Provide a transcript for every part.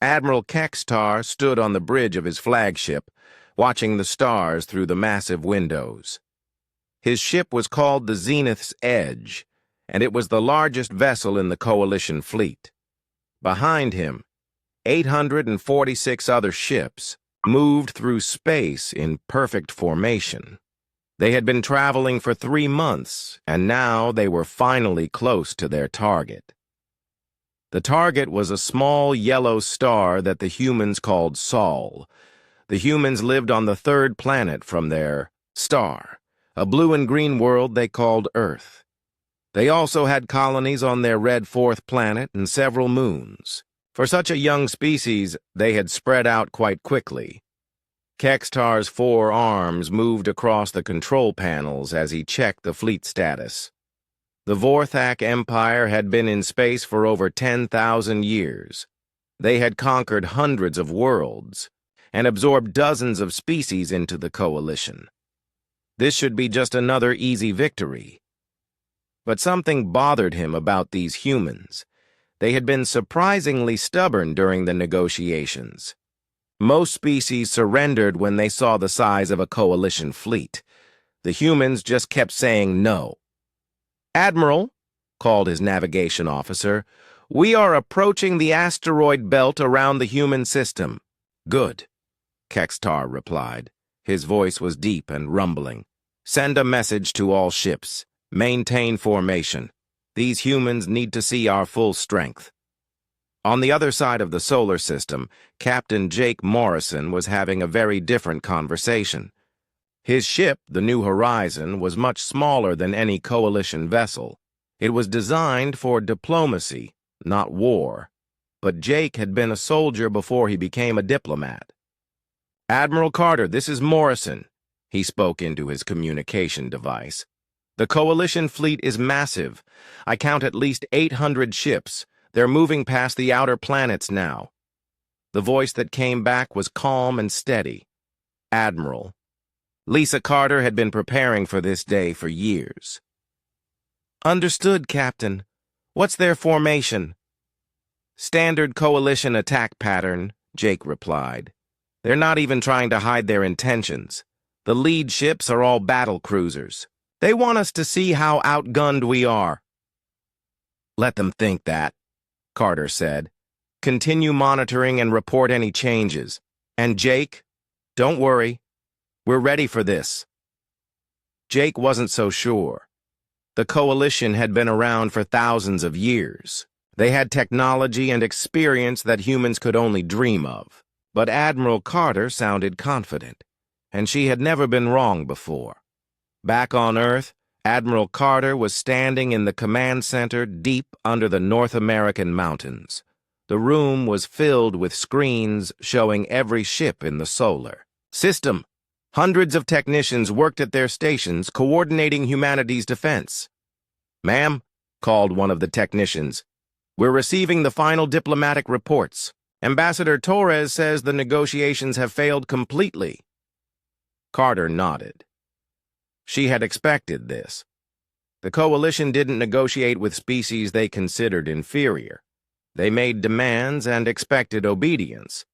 Admiral Kextar stood on the bridge of his flagship, watching the stars through the massive windows. His ship was called the Zenith's Edge, and it was the largest vessel in the Coalition fleet. Behind him, 846 other ships moved through space in perfect formation. They had been traveling for 3 months, and now they were finally close to their target. The target was a small yellow star that the humans called Sol. The humans lived on the third planet from their star, a blue and green world they called Earth. They also had colonies on their red fourth planet and several moons. For such a young species, they had spread out quite quickly. Kextar's 4 arms moved across the control panels as he checked the fleet status. The Vorthak Empire had been in space for over 10,000 years. They had conquered hundreds of worlds and absorbed dozens of species into the Coalition. This should be just another easy victory. But something bothered him about these humans. They had been surprisingly stubborn during the negotiations. Most species surrendered when they saw the size of a Coalition fleet. The humans just kept saying no. "Admiral," called his navigation officer, "we are approaching the asteroid belt around the human system." "Good," Kextar replied. His voice was deep and rumbling. "Send a message to all ships. Maintain formation. These humans need to see our full strength." On the other side of the solar system, Captain Jake Morrison was having a very different conversation. His ship, the New Horizon, was much smaller than any Coalition vessel. It was designed for diplomacy, not war. But Jake had been a soldier before he became a diplomat. "Admiral Carter, this is Morrison," he spoke into his communication device. "The Coalition fleet is massive. I count at least 800 ships. They're moving past the outer planets now." The voice that came back was calm and steady. "Admiral." Lisa Carter had been preparing for this day for years. "Understood, Captain. What's their formation?" "Standard Coalition attack pattern," Jake replied. "They're not even trying to hide their intentions. The lead ships are all battle cruisers. They want us to see how outgunned we are." "Let them think that," Carter said. "Continue monitoring and report any changes. And Jake, don't worry. We're ready for this." Jake wasn't so sure. The Coalition had been around for thousands of years. They had technology and experience that humans could only dream of. But Admiral Carter sounded confident, and she had never been wrong before. Back on Earth, Admiral Carter was standing in the command center deep under the North American mountains. The room was filled with screens showing every ship in the solar system. Hundreds of technicians worked at their stations, coordinating humanity's defense. "Ma'am," called one of the technicians, "we're receiving the final diplomatic reports. Ambassador Torres says the negotiations have failed completely." Carter nodded. She had expected this. The Coalition didn't negotiate with species they considered inferior. They made demands and expected obedience.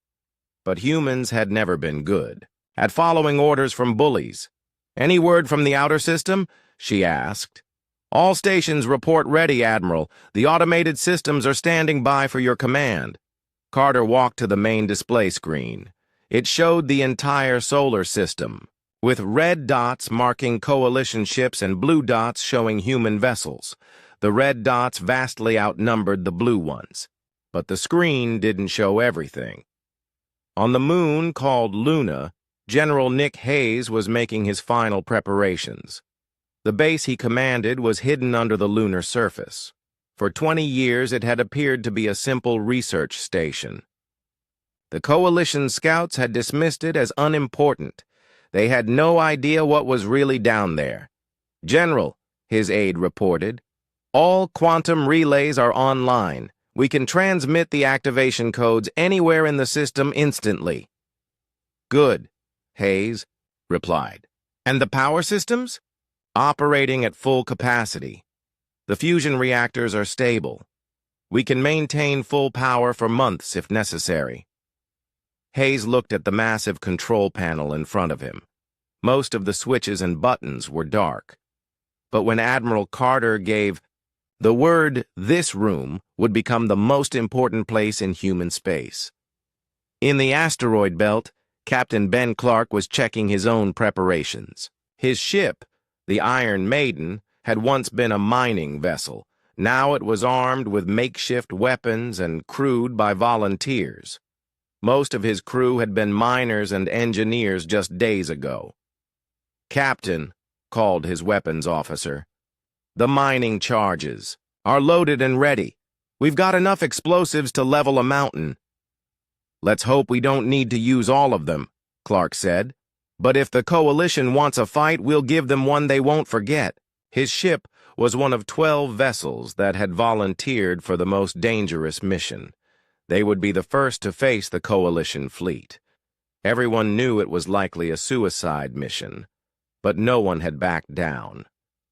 But humans had never been good at following orders from bullies. "Any word from the outer system?" she asked. "All stations report ready, Admiral. The automated systems are standing by for your command." Carter walked to the main display screen. It showed the entire solar system, with red dots marking Coalition ships and blue dots showing human vessels. The red dots vastly outnumbered the blue ones, but the screen didn't show everything. On the moon called Luna, General Nick Hayes was making his final preparations. The base he commanded was hidden under the lunar surface. For 20 years, it had appeared to be a simple research station. The Coalition scouts had dismissed it as unimportant. They had no idea what was really down there. "General," his aide reported, "all quantum relays are online. We can transmit the activation codes anywhere in the system instantly." "Good," Hayes replied. "And the power systems?" "Operating at full capacity. The fusion reactors are stable. We can maintain full power for months if necessary. Hayes looked at the massive control panel in front of him. Most of the switches and buttons were dark. But when Admiral Carter gave the word, this room would become the most important place in human space. In the asteroid belt, Captain Ben Clark was checking his own preparations. His ship, the Iron Maiden, had once been a mining vessel. Now it was armed with makeshift weapons and crewed by volunteers. Most of his crew had been miners and engineers just days ago. "Captain," called his weapons officer, "the mining charges are loaded and ready. We've got enough explosives to level a mountain." "Let's hope we don't need to use all of them," Clark said. "But if the Coalition wants a fight, we'll give them one they won't forget." His ship was one of 12 vessels that had volunteered for the most dangerous mission. They would be the first to face the Coalition fleet. Everyone knew it was likely a suicide mission, but no one had backed down.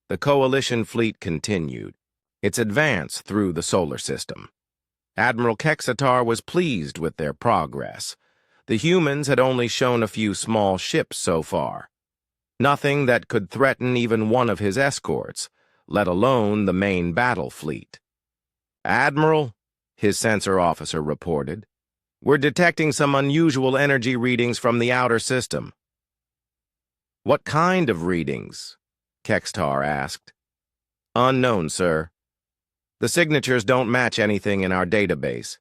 The Coalition fleet continued its advance through the solar system. Admiral Kexatar was pleased with their progress. The humans had only shown a few small ships so far. Nothing that could threaten even one of his escorts, let alone the main battle fleet. "Admiral," his sensor officer reported, "we're detecting some unusual energy readings from the outer system." "What kind of readings?" Kextar asked. "Unknown, sir. The signatures don't match anything in our database.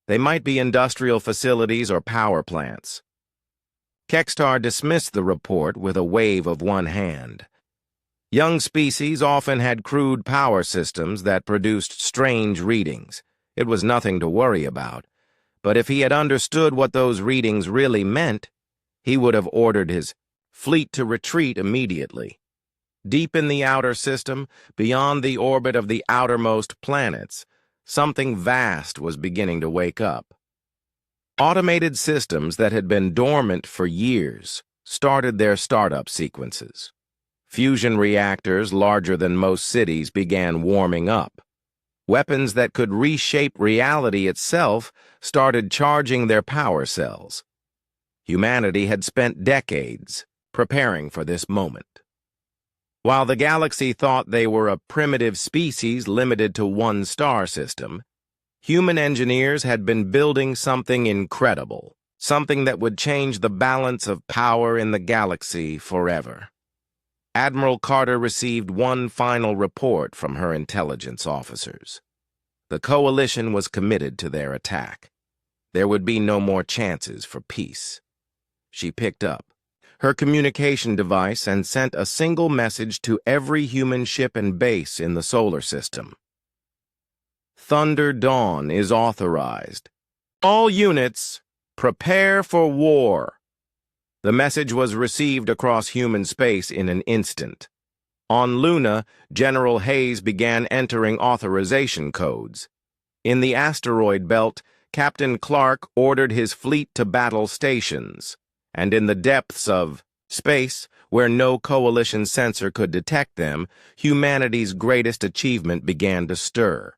They might be industrial facilities or power plants." Kextar dismissed the report with a wave of one hand. Young species often had crude power systems that produced strange readings. It was nothing to worry about. But if he had understood what those readings really meant, he would have ordered his fleet to retreat immediately. Deep in the outer system, beyond the orbit of the outermost planets, something vast was beginning to wake up. Automated systems that had been dormant for years started their startup sequences. Fusion reactors larger than most cities began warming up. Weapons that could reshape reality itself started charging their power cells. Humanity had spent decades preparing for this moment. While the galaxy thought they were a primitive species limited to one star system, human engineers had been building something incredible, something that would change the balance of power in the galaxy forever. Admiral Carter received one final report from her intelligence officers. The Coalition was committed to their attack. There would be no more chances for peace. She picked up her communication device and sent a single message to every human ship and base in the solar system. "Thunder Dawn is authorized. All units, prepare for war." The message was received across human space in an instant. On Luna, General Hayes began entering authorization codes. In the asteroid belt, Captain Clark ordered his fleet to battle stations. And in the depths of space, where no Coalition sensor could detect them, humanity's greatest achievement began to stir.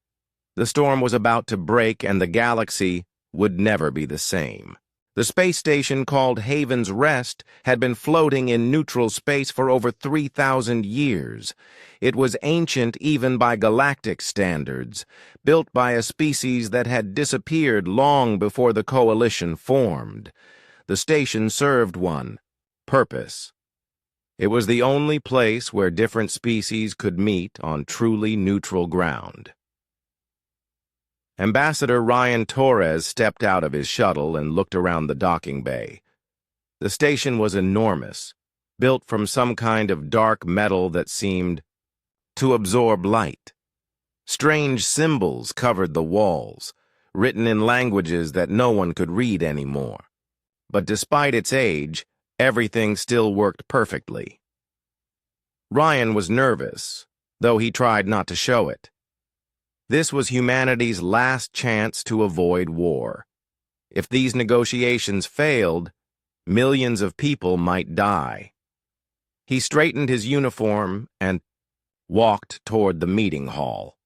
The storm was about to break, and the galaxy would never be the same. The space station called Haven's Rest had been floating in neutral space for over 3,000 years. It was ancient even by galactic standards, built by a species that had disappeared long before the Coalition formed. The station served one purpose. It was the only place where different species could meet on truly neutral ground. Ambassador Ryan Torres stepped out of his shuttle and looked around the docking bay. The station was enormous, built from some kind of dark metal that seemed to absorb light. Strange symbols covered the walls, written in languages that no one could read anymore. But despite its age, everything still worked perfectly. Ryan was nervous, though he tried not to show it. This was humanity's last chance to avoid war. If these negotiations failed, millions of people might die. He straightened his uniform and walked toward the meeting hall.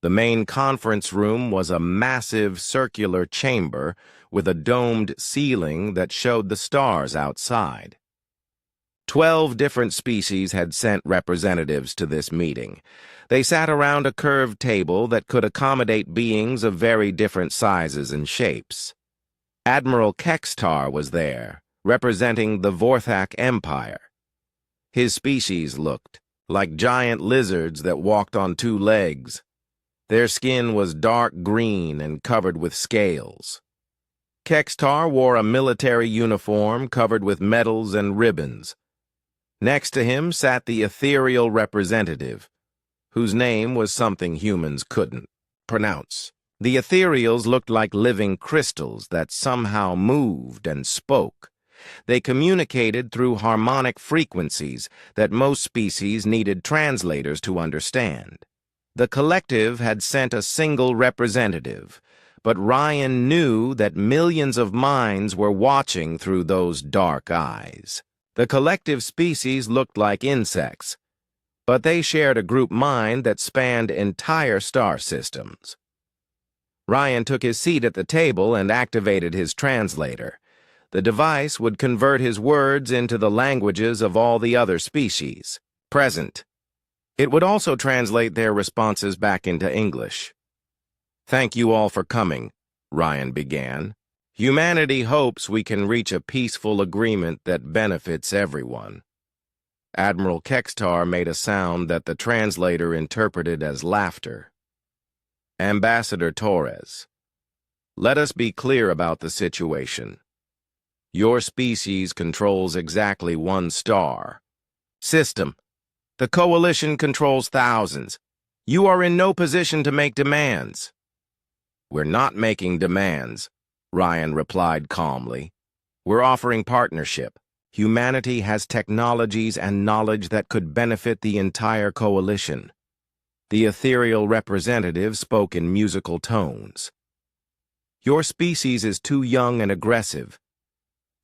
The main conference room was a massive circular chamber with a domed ceiling that showed the stars outside. 12 different species had sent representatives to this meeting. They sat around a curved table that could accommodate beings of very different sizes and shapes. Admiral Kextar was there, representing the Vorthak Empire. His species looked like giant lizards that walked on two legs. Their skin was dark green and covered with scales. Kextar wore a military uniform covered with medals and ribbons. Next to him sat the ethereal representative, whose name was something humans couldn't pronounce. The ethereals looked like living crystals that somehow moved and spoke. They communicated through harmonic frequencies that most species needed translators to understand. The collective had sent a single representative, but Ryan knew that millions of minds were watching through those dark eyes. The collective species looked like insects, but they shared a group mind that spanned entire star systems. Ryan took his seat at the table and activated his translator. The device would convert his words into the languages of all the other species present. It would also translate their responses back into English. "Thank you all for coming," Ryan began. "Humanity hopes we can reach a peaceful agreement that benefits everyone." Admiral Kextar made a sound that the translator interpreted as laughter. "Ambassador Torres, let us be clear about the situation. Your species controls exactly one star system. The Coalition controls thousands. You are in no position to make demands." "We're not making demands," Ryan replied calmly. "We're offering partnership. Humanity has technologies and knowledge that could benefit the entire Coalition." The ethereal representative spoke in musical tones. "Your species is too young and aggressive.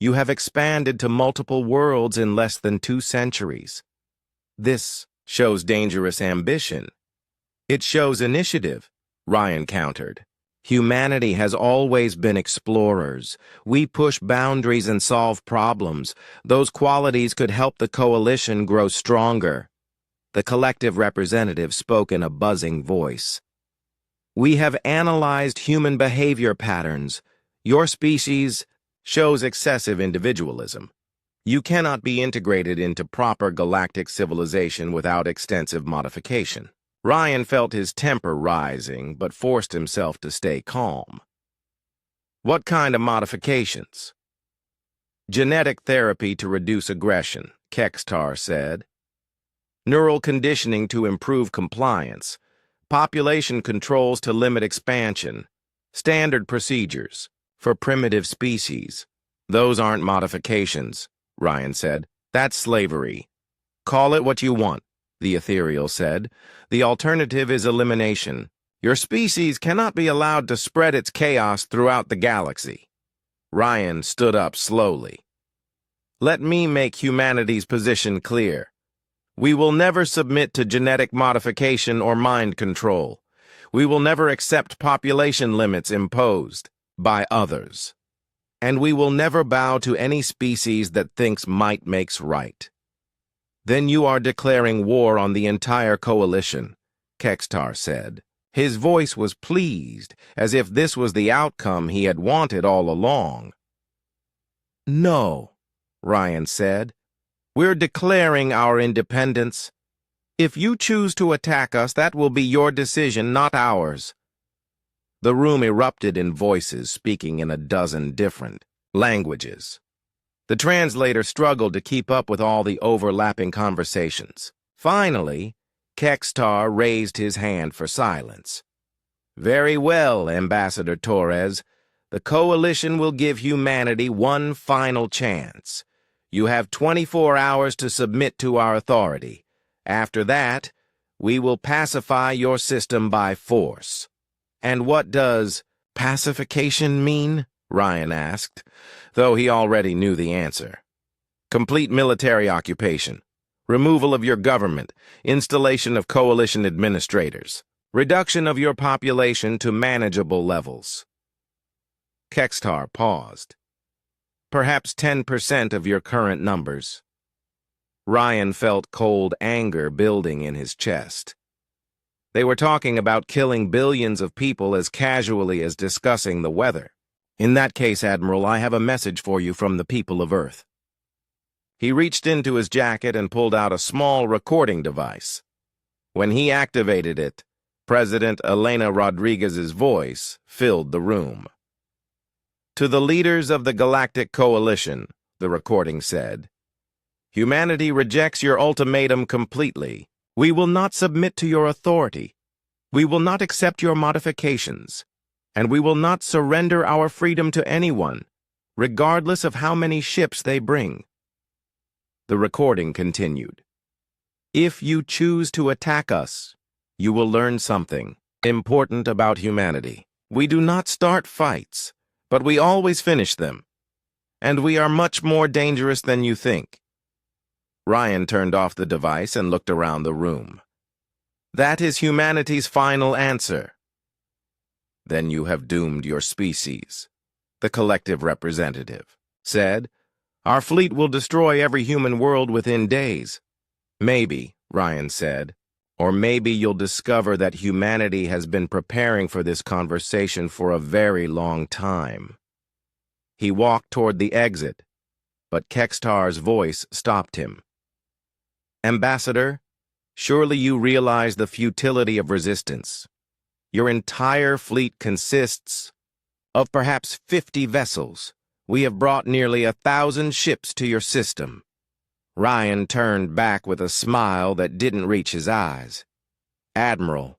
You have expanded to multiple worlds in less than 2 centuries. This shows dangerous ambition." "It shows initiative," Ryan countered. "Humanity has always been explorers. We push boundaries and solve problems. Those qualities could help the Coalition grow stronger." The collective representative spoke in a buzzing voice. "We have analyzed human behavior patterns. Your species shows excessive individualism. You cannot be integrated into proper galactic civilization without extensive modification." Ryan felt his temper rising, but forced himself to stay calm. "What kind of modifications?" "Genetic therapy to reduce aggression," Kextar said. "Neural conditioning to improve compliance. Population controls to limit expansion. Standard procedures for primitive species." "Those aren't modifications," Ryan said. "That's slavery." "Call it what you want," the ethereal said. "The alternative is elimination. Your species cannot be allowed to spread its chaos throughout the galaxy." Ryan stood up slowly. "Let me make humanity's position clear. We will never submit to genetic modification or mind control. We will never accept population limits imposed by others. And we will never bow to any species that thinks might makes right." "Then you are declaring war on the entire Coalition," Kextar said. His voice was pleased, as if this was the outcome he had wanted all along. "No," Ryan said. "We're declaring our independence. If you choose to attack us, that will be your decision, not ours." The room erupted in voices speaking in a dozen different languages. The translator struggled to keep up with all the overlapping conversations. Finally, Kextar raised his hand for silence. "Very well, Ambassador Torres. The Coalition will give humanity one final chance. You have 24 hours to submit to our authority. After that, we will pacify your system by force." "And what does pacification mean?" Ryan asked, though he already knew the answer. "Complete military occupation, removal of your government, installation of Coalition administrators," Reduction of your population to manageable levels. Kextar paused. Perhaps 10% of your current numbers. Ryan felt cold anger building in his chest. They were talking about killing billions of people as casually as discussing the weather. In that case, Admiral, I have a message for you from the people of Earth. He reached into his jacket and pulled out a small recording device. When he activated it, President Elena Rodriguez's voice filled the room. To the leaders of the Galactic Coalition, the recording said, humanity rejects your ultimatum completely. We will not submit to your authority. We will not accept your modifications. And we will not surrender our freedom to anyone, regardless of how many ships they bring. The recording continued. If you choose to attack us, you will learn something important about humanity. We do not start fights, but we always finish them. And we are much more dangerous than you think. Ryan turned off the device and looked around the room. That is humanity's final answer. Then you have doomed your species, the collective representative said. Our fleet will destroy every human world within days. Maybe, Ryan said, or maybe you'll discover that humanity has been preparing for this conversation for a very long time. He walked toward the exit, but Kextar's voice stopped him. Ambassador, surely you realize the futility of resistance. Your entire fleet consists of perhaps 50 vessels. We have brought nearly 1,000 ships to your system. Ryan turned back with a smile that didn't reach his eyes. Admiral,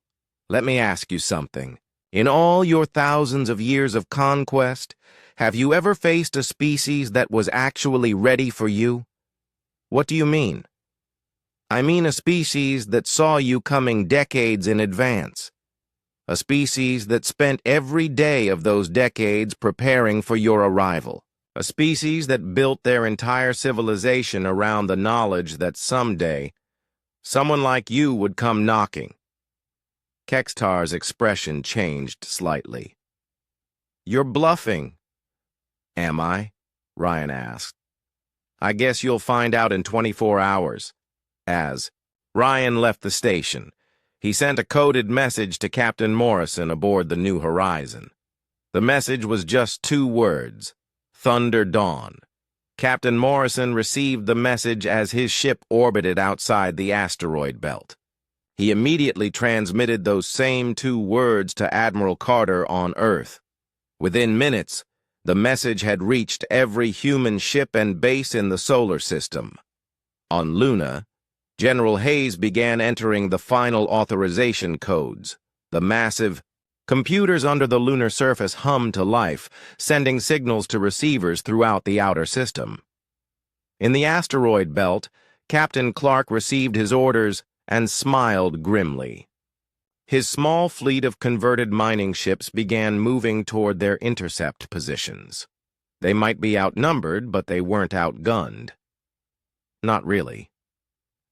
let me ask you something. In all your thousands of years of conquest, have you ever faced a species that was actually ready for you? What do you mean? I mean a species that saw you coming decades in advance. A species that spent every day of those decades preparing for your arrival. A species that built their entire civilization around the knowledge that someday, someone like you would come knocking. Kextar's expression changed slightly. You're bluffing. Am I? Ryan asked. I guess you'll find out in 24 hours. As Ryan left the station, he sent a coded message to Captain Morrison aboard the New Horizon. The message was just 2 words, Thunder Dawn. Captain Morrison received the message as his ship orbited outside the asteroid belt. He immediately transmitted those same 2 words to Admiral Carter on Earth. Within minutes, the message had reached every human ship and base in the solar system. On Luna, General Hayes began entering the final authorization codes. The massive computers under the lunar surface hummed to life, sending signals to receivers throughout the outer system. In the asteroid belt, Captain Clark received his orders and smiled grimly. His small fleet of converted mining ships began moving toward their intercept positions. They might be outnumbered, but they weren't outgunned. Not really.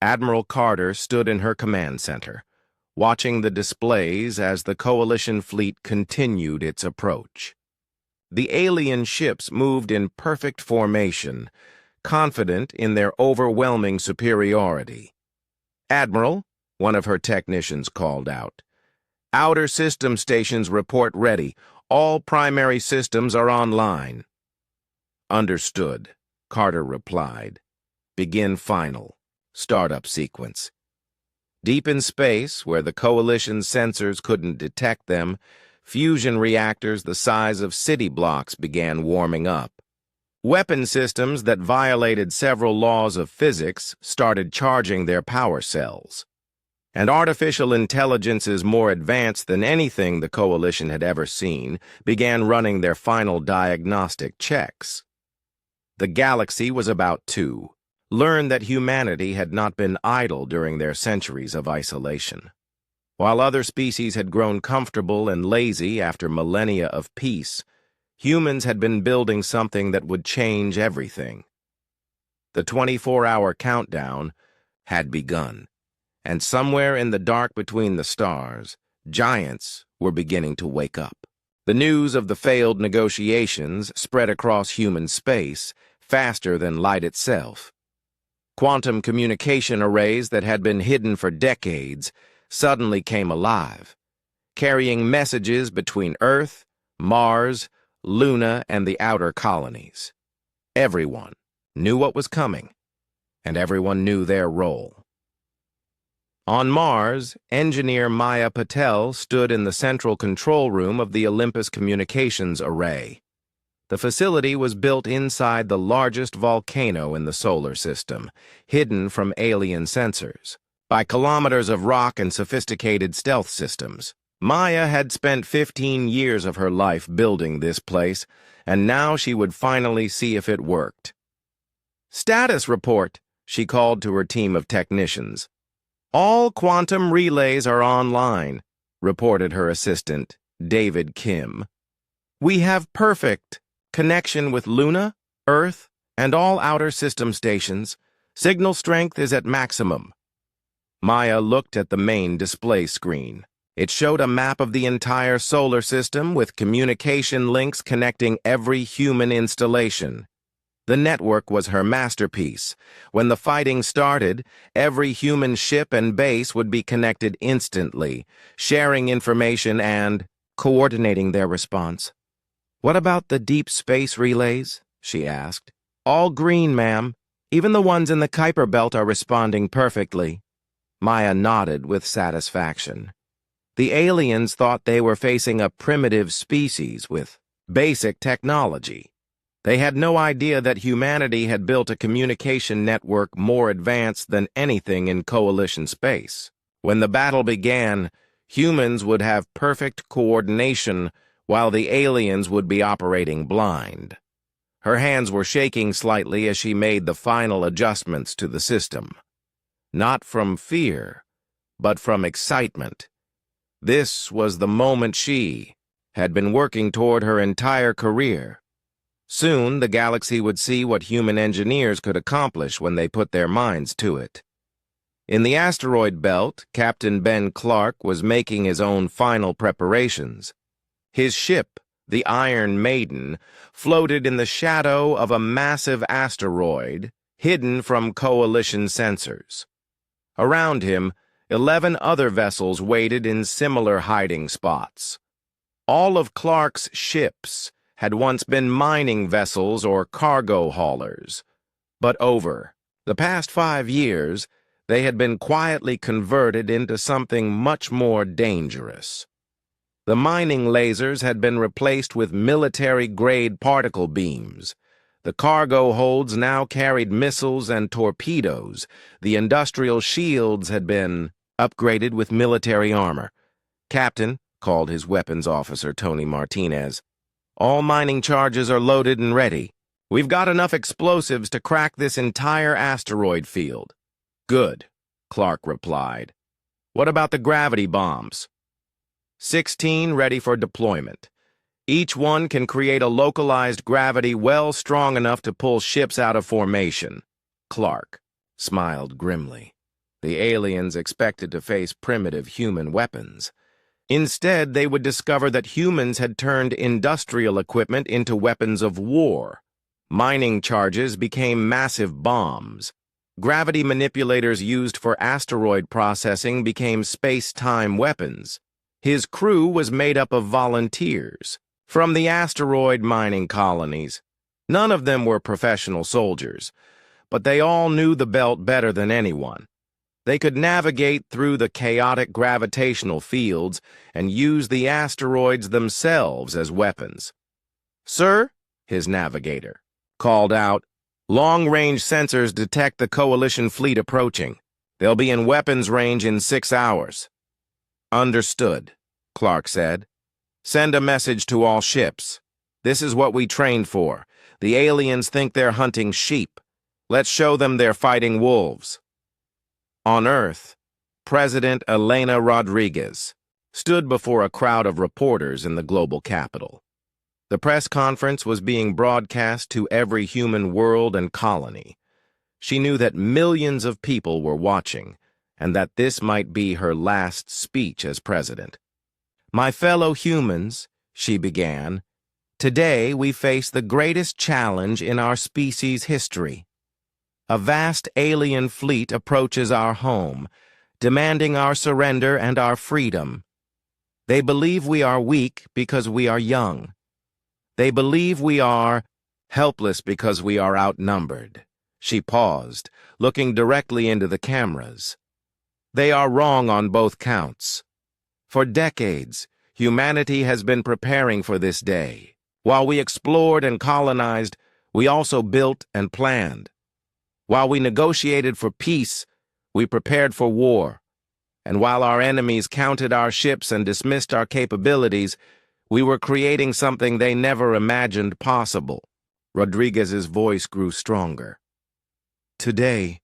Admiral Carter stood in her command center, watching the displays as the Coalition fleet continued its approach. The alien ships moved in perfect formation, confident in their overwhelming superiority. Admiral, one of her technicians called out, outer system stations report ready. All primary systems are online. Understood, Carter replied. Begin final. Startup sequence. Deep in space, where the Coalition's sensors couldn't detect them, fusion reactors the size of city blocks began warming up. Weapon systems that violated several laws of physics started charging their power cells. And artificial intelligences more advanced than anything the Coalition had ever seen began running their final diagnostic checks. The galaxy was about to learn that humanity had not been idle during their centuries of isolation. While other species had grown comfortable and lazy after millennia of peace, humans had been building something that would change everything. The 24-hour countdown had begun, and somewhere in the dark between the stars, Giants were beginning to wake up. The news of the failed negotiations spread across human space faster than light itself. Quantum communication arrays that had been hidden for decades suddenly came alive, carrying messages between Earth, Mars, Luna, and the outer colonies. Everyone knew what was coming, and everyone knew their role. On Mars, engineer Maya Patel stood in the central control room of the Olympus Communications Array. The facility was built inside the largest volcano in the solar system, hidden from alien sensors. By kilometers of rock and sophisticated stealth systems. Maya had spent 15 years of her life building this place, and now she would finally see if it worked. "Status report," she called to her team of technicians. "All quantum relays are online," reported her assistant, David Kim. "We have perfect connection with Luna, Earth, and all outer system stations. Signal strength is at maximum." Maya looked at the main display screen. It showed a map of the entire solar system with communication links connecting every human installation. The network was her masterpiece. When the fighting started, every human ship and base would be connected instantly, sharing information and coordinating their response. "What about the deep space relays?" she asked. "All green, ma'am. Even the ones in the Kuiper Belt are responding perfectly." Maya nodded with satisfaction. The aliens thought they were facing a primitive species with basic technology. They had no idea that humanity had built a communication network more advanced than anything in coalition space. When the battle began, humans would have perfect coordination while the aliens would be operating blind. Her hands were shaking slightly as she made the final adjustments to the system. Not from fear, but from excitement. This was the moment she had been working toward her entire career. Soon, the galaxy would see what human engineers could accomplish when they put their minds to it. In the asteroid belt, Captain Ben Clark was making his own final preparations. His ship, the Iron Maiden, floated in the shadow of a massive asteroid, hidden from coalition sensors. Around him, 11 other vessels waited in similar hiding spots. All of Clark's ships had once been mining vessels or cargo haulers, but over the past 5 years, they had been quietly converted into something much more dangerous. The mining lasers had been replaced with military-grade particle beams. The cargo holds now carried missiles and torpedoes. The industrial shields had been upgraded with military armor. "Captain," called his weapons officer, Tony Martinez, "all mining charges are loaded and ready. We've got enough explosives to crack this entire asteroid field." "Good," Clark replied. "What about the gravity bombs?" 16 ready for deployment. Each one can create a localized gravity well strong enough to pull ships out of formation." Clark smiled grimly. The aliens expected to face primitive human weapons. Instead, they would discover that humans had turned industrial equipment into weapons of war. Mining charges became massive bombs. Gravity manipulators used for asteroid processing became space-time weapons. His crew was made up of volunteers from the asteroid mining colonies. None of them were professional soldiers, but they all knew the belt better than anyone. They could navigate through the chaotic gravitational fields and use the asteroids themselves as weapons. "Sir," his navigator called out, "long-range sensors detect the coalition fleet approaching. They'll be in weapons range in 6 hours." "Understood," Clark said. "Send a message to all ships. This is what we trained for. The aliens think they're hunting sheep. Let's show them they're fighting wolves." On Earth, President Elena Rodriguez stood before a crowd of reporters in the global capital. The press conference was being broadcast to every human world and colony. She knew that millions of people were watching, and that this might be her last speech as president. "My fellow humans," she began, "today we face the greatest challenge in our species' history. A vast alien fleet approaches our home, demanding our surrender and our freedom. They believe we are weak because we are young. They believe we are helpless because we are outnumbered." She paused, looking directly into the cameras. "They are wrong on both counts. For decades, humanity has been preparing for this day. While we explored and colonized, we also built and planned. While we negotiated for peace, we prepared for war. And while our enemies counted our ships and dismissed our capabilities, we were creating something they never imagined possible." Rodriguez's voice grew stronger. "Today,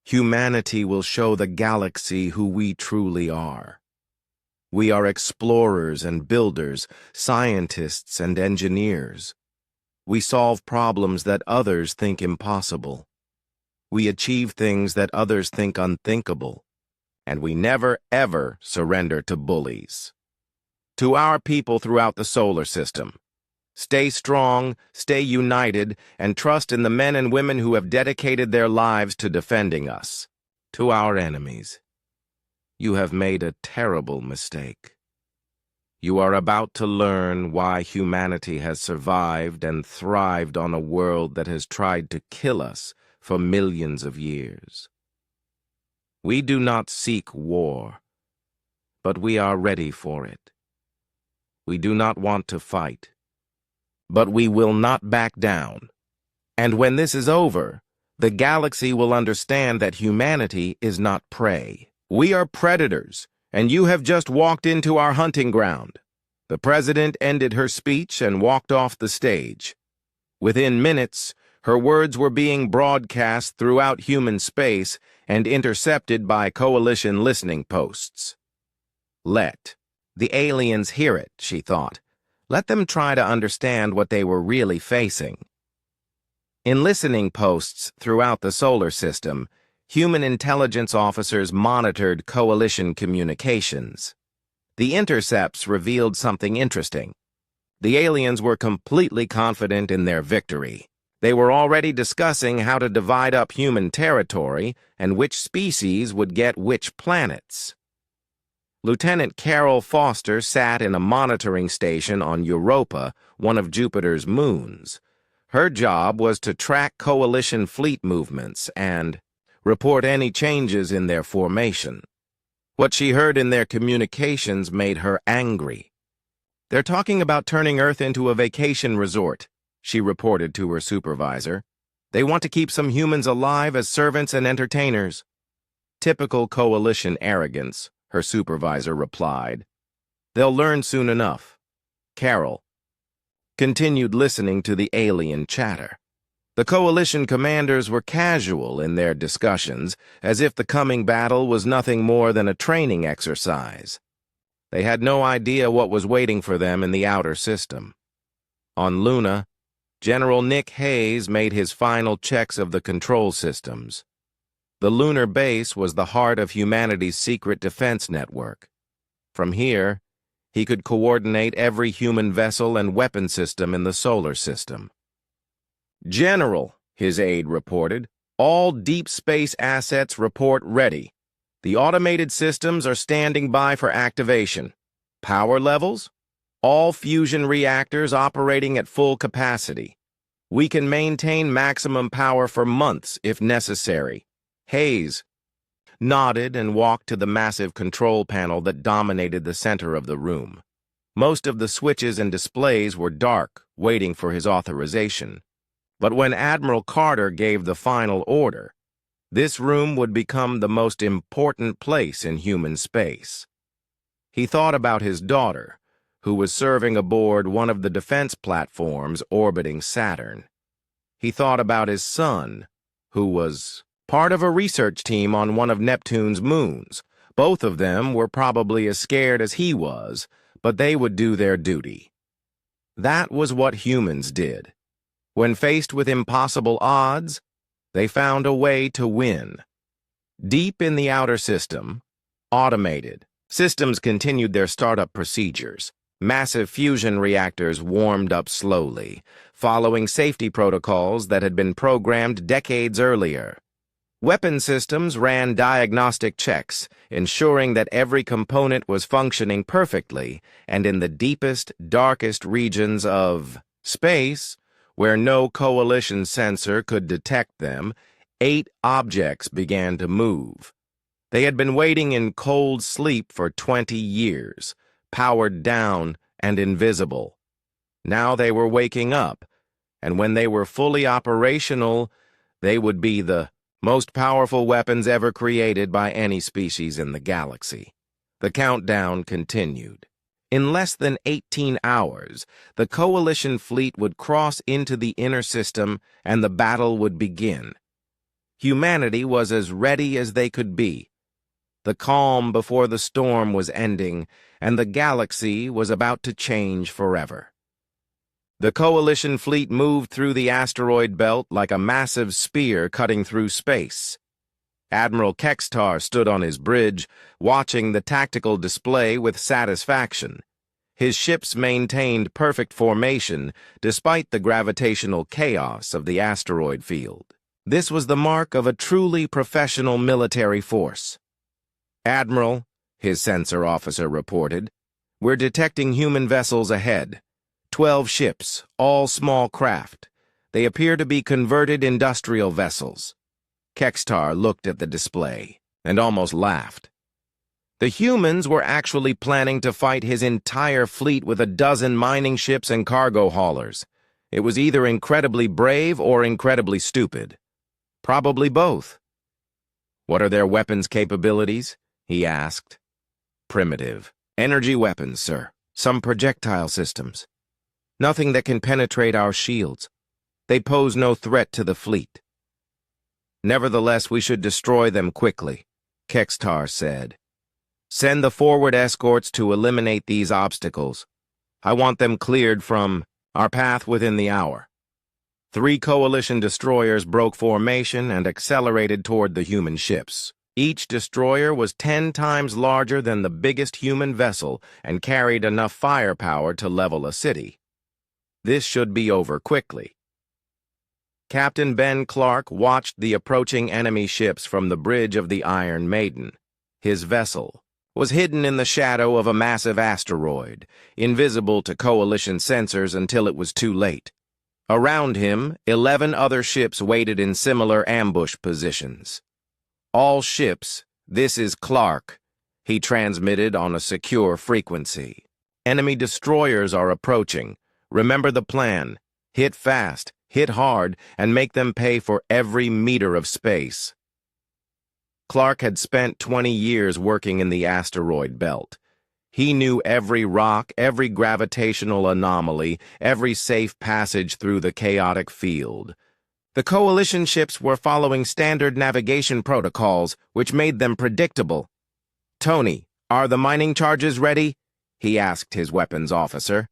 humanity will show the galaxy who we truly are. We are explorers and builders, scientists and engineers. We solve problems that others think impossible. We achieve things that others think unthinkable. And we never, ever surrender to bullies. To our people throughout the solar system, stay strong, stay united, and trust in the men and women who have dedicated their lives to defending us. To our enemies, you have made a terrible mistake. You are about to learn why humanity has survived and thrived on a world that has tried to kill us for millions of years. We do not seek war, but we are ready for it. We do not want to fight, but we will not back down. And when this is over, the galaxy will understand that humanity is not prey. We are predators, and you have just walked into our hunting ground." The president ended her speech and walked off the stage. Within minutes, her words were being broadcast throughout human space and intercepted by coalition listening posts. Let the aliens hear it, she thought. Let them try to understand what they were really facing. In listening posts throughout the solar system, human intelligence officers monitored coalition communications. The intercepts revealed something interesting. The aliens were completely confident in their victory. They were already discussing how to divide up human territory and which species would get which planets. Lieutenant Carol Foster sat in a monitoring station on Europa, one of Jupiter's moons. Her job was to track coalition fleet movements and report any changes in their formation. What she heard in their communications made her angry. "They're talking about turning Earth into a vacation resort," she reported to her supervisor. "They want to keep some humans alive as servants and entertainers." "Typical coalition arrogance," her supervisor replied. "They'll learn soon enough." Carol continued listening to the alien chatter. The coalition commanders were casual in their discussions, as if the coming battle was nothing more than a training exercise. They had no idea what was waiting for them in the outer system. On Luna, General Nick Hayes made his final checks of the control systems. The lunar base was the heart of humanity's secret defense network. From here, he could coordinate every human vessel and weapon system in the solar system. "General," his aide reported, "all deep space assets report ready. The automated systems are standing by for activation. Power levels? All fusion reactors operating at full capacity. We can maintain maximum power for months if necessary." Hayes nodded and walked to the massive control panel that dominated the center of the room. Most of the switches and displays were dark, waiting for his authorization. But when Admiral Carter gave the final order, this room would become the most important place in human space. He thought about his daughter, who was serving aboard one of the defense platforms orbiting Saturn. He thought about his son, who was part of a research team on one of Neptune's moons. Both of them were probably as scared as he was, but they would do their duty. That was what humans did. When faced with impossible odds, they found a way to win. Deep in the outer system, automated, Systems continued their startup procedures. Massive fusion reactors warmed up slowly, following safety protocols that had been programmed decades earlier. Weapon systems ran diagnostic checks, ensuring that every component was functioning perfectly, and in the deepest, darkest regions of space, where no coalition sensor could detect them, 8 objects began to move. They had been waiting in cold sleep for 20 years, powered down and invisible. Now they were waking up, and when they were fully operational, they would be the most powerful weapons ever created by any species in the galaxy. The countdown continued. In less than 18 hours, the Coalition fleet would cross into the inner system and the battle would begin. Humanity was as ready as they could be. The calm before the storm was ending, and the galaxy was about to change forever. The Coalition fleet moved through the asteroid belt like a massive spear cutting through space. Admiral Kextar stood on his bridge, watching the tactical display with satisfaction. His ships maintained perfect formation despite the gravitational chaos of the asteroid field. This was the mark of a truly professional military force. "Admiral," his sensor officer reported, "we're detecting human vessels ahead. 12 ships, all small craft. They appear to be converted industrial vessels." Kextar looked at the display and almost laughed. The humans were actually planning to fight his entire fleet with a dozen mining ships and cargo haulers. It was either incredibly brave or incredibly stupid. Probably both. "What are their weapons capabilities?" he asked. "Primitive. Energy weapons, sir. Some projectile systems. Nothing that can penetrate our shields. They pose no threat to the fleet." "Nevertheless, we should destroy them quickly," Kextar said. "Send the forward escorts to eliminate these obstacles. I want them cleared from our path within the hour." 3 Coalition destroyers broke formation and accelerated toward the human ships. Each destroyer was 10 times larger than the biggest human vessel and carried enough firepower to level a city. This should be over quickly. Captain Ben Clark watched the approaching enemy ships from the bridge of the Iron Maiden. His vessel was hidden in the shadow of a massive asteroid, invisible to Coalition sensors until it was too late. Around him, 11 other ships waited in similar ambush positions. "All ships, this is Clark," he transmitted on a secure frequency. "Enemy destroyers are approaching. Remember the plan. Hit fast, hit hard, and make them pay for every meter of space." Clark had spent 20 years working in the asteroid belt. He knew every rock, every gravitational anomaly, every safe passage through the chaotic field. The Coalition ships were following standard navigation protocols, which made them predictable. "Tony, are the mining charges ready?" he asked his weapons officer.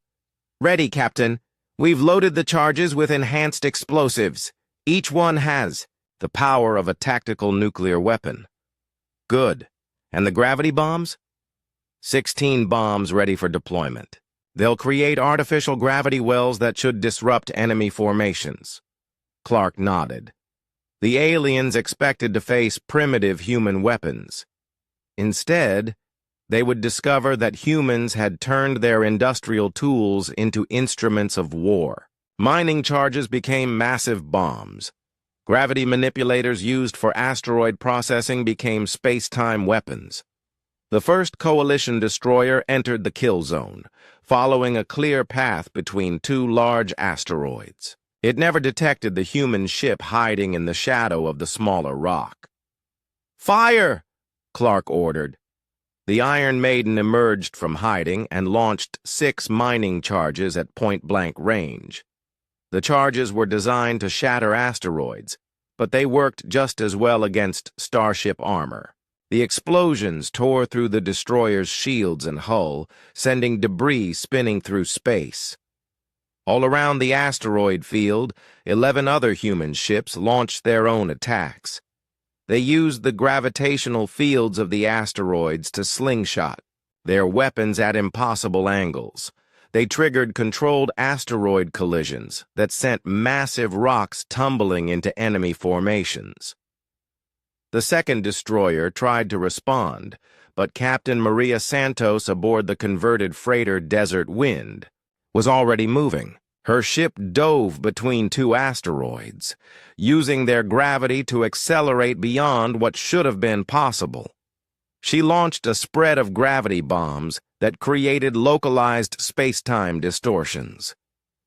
"Ready, Captain. We've loaded the charges with enhanced explosives. Each one has the power of a tactical nuclear weapon." "Good. And the gravity bombs?" 16 bombs ready for deployment. They'll create artificial gravity wells that should disrupt enemy formations." Clark nodded. The aliens expected to face primitive human weapons. Instead, they would discover that humans had turned their industrial tools into instruments of war. Mining charges became massive bombs. Gravity manipulators used for asteroid processing became space-time weapons. The first Coalition destroyer entered the kill zone, following a clear path between 2 large asteroids. It never detected the human ship hiding in the shadow of the smaller rock. "Fire!" Clark ordered. The Iron Maiden emerged from hiding and launched 6 mining charges at point-blank range. The charges were designed to shatter asteroids, but they worked just as well against starship armor. The explosions tore through the destroyer's shields and hull, sending debris spinning through space. All around the asteroid field, 11 other human ships launched their own attacks. They used the gravitational fields of the asteroids to slingshot, their weapons at impossible angles. They triggered controlled asteroid collisions that sent massive rocks tumbling into enemy formations. The second destroyer tried to respond, but Captain Maria Santos aboard the converted freighter Desert Wind was already moving. Her ship dove between two asteroids, using their gravity to accelerate beyond what should have been possible. She launched a spread of gravity bombs that created localized space-time distortions.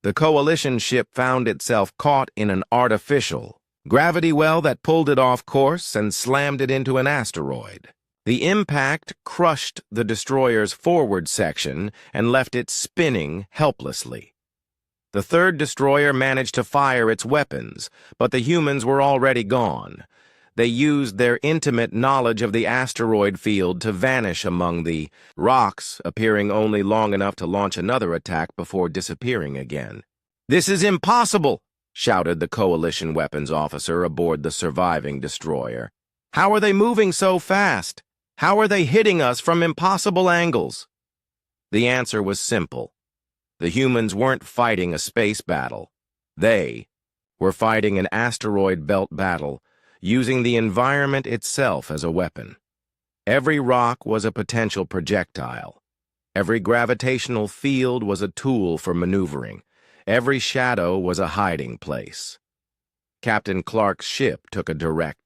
The Coalition ship found itself caught in an artificial gravity well that pulled it off course and slammed it into an asteroid. The impact crushed the destroyer's forward section and left it spinning helplessly. The third destroyer managed to fire its weapons, but the humans were already gone. They used their intimate knowledge of the asteroid field to vanish among the rocks, appearing only long enough to launch another attack before disappearing again. "This is impossible!" shouted the Coalition weapons officer aboard the surviving destroyer. "How are they moving so fast? How are they hitting us from impossible angles?" The answer was simple. The humans weren't fighting a space battle. They were fighting an asteroid belt battle, using the environment itself as a weapon. Every rock was a potential projectile. Every gravitational field was a tool for maneuvering. Every shadow was a hiding place. Captain Clark's ship took a direct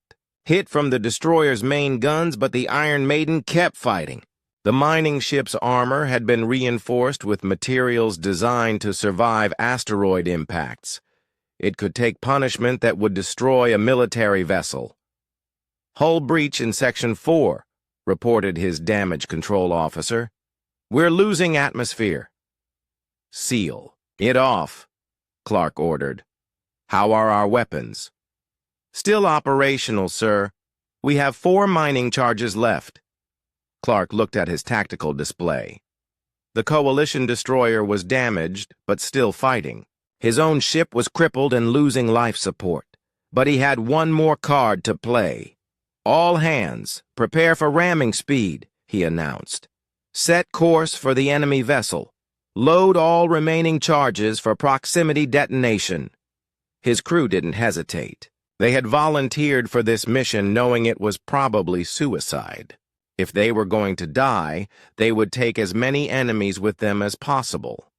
hit from the destroyer's main guns, but the Iron Maiden kept fighting. The mining ship's armor had been reinforced with materials designed to survive asteroid impacts. It could take punishment that would destroy a military vessel. "Hull breach in Section 4, reported his damage control officer. "We're losing atmosphere." "Seal it off," Clark ordered. "How are our weapons?" "Still operational, sir. We have 4 mining charges left." Clark looked at his tactical display. The Coalition destroyer was damaged, but still fighting. His own ship was crippled and losing life support, but he had one more card to play. "All hands, prepare for ramming speed," he announced. "Set course for the enemy vessel. Load all remaining charges for proximity detonation." His crew didn't hesitate. They had volunteered for this mission knowing it was probably suicide. If they were going to die, they would take as many enemies with them as possible.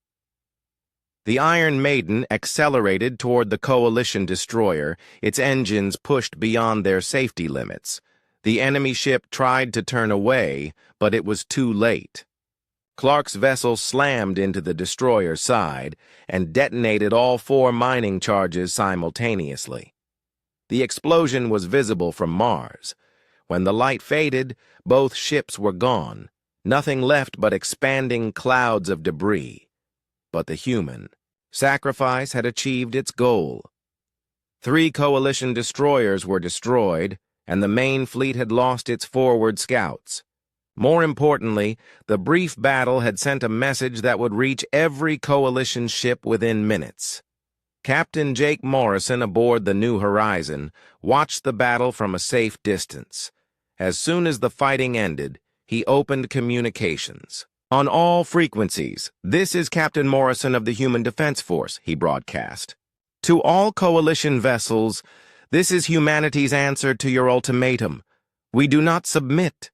The Iron Maiden accelerated toward the Coalition destroyer, its engines pushed beyond their safety limits. The enemy ship tried to turn away, but it was too late. Clark's vessel slammed into the destroyer's side and detonated all 4 mining charges simultaneously. The explosion was visible from Mars. When the light faded, both ships were gone, nothing left but expanding clouds of debris. But the human sacrifice had achieved its goal. 3 Coalition destroyers were destroyed, and the main fleet had lost its forward scouts. More importantly, the brief battle had sent a message that would reach every Coalition ship within minutes. Captain Jake Morrison aboard the New Horizon watched the battle from a safe distance. As soon as the fighting ended, he opened communications. "On all frequencies, this is Captain Morrison of the Human Defense Force," he broadcast. "To all Coalition vessels, this is humanity's answer to your ultimatum. We do not submit.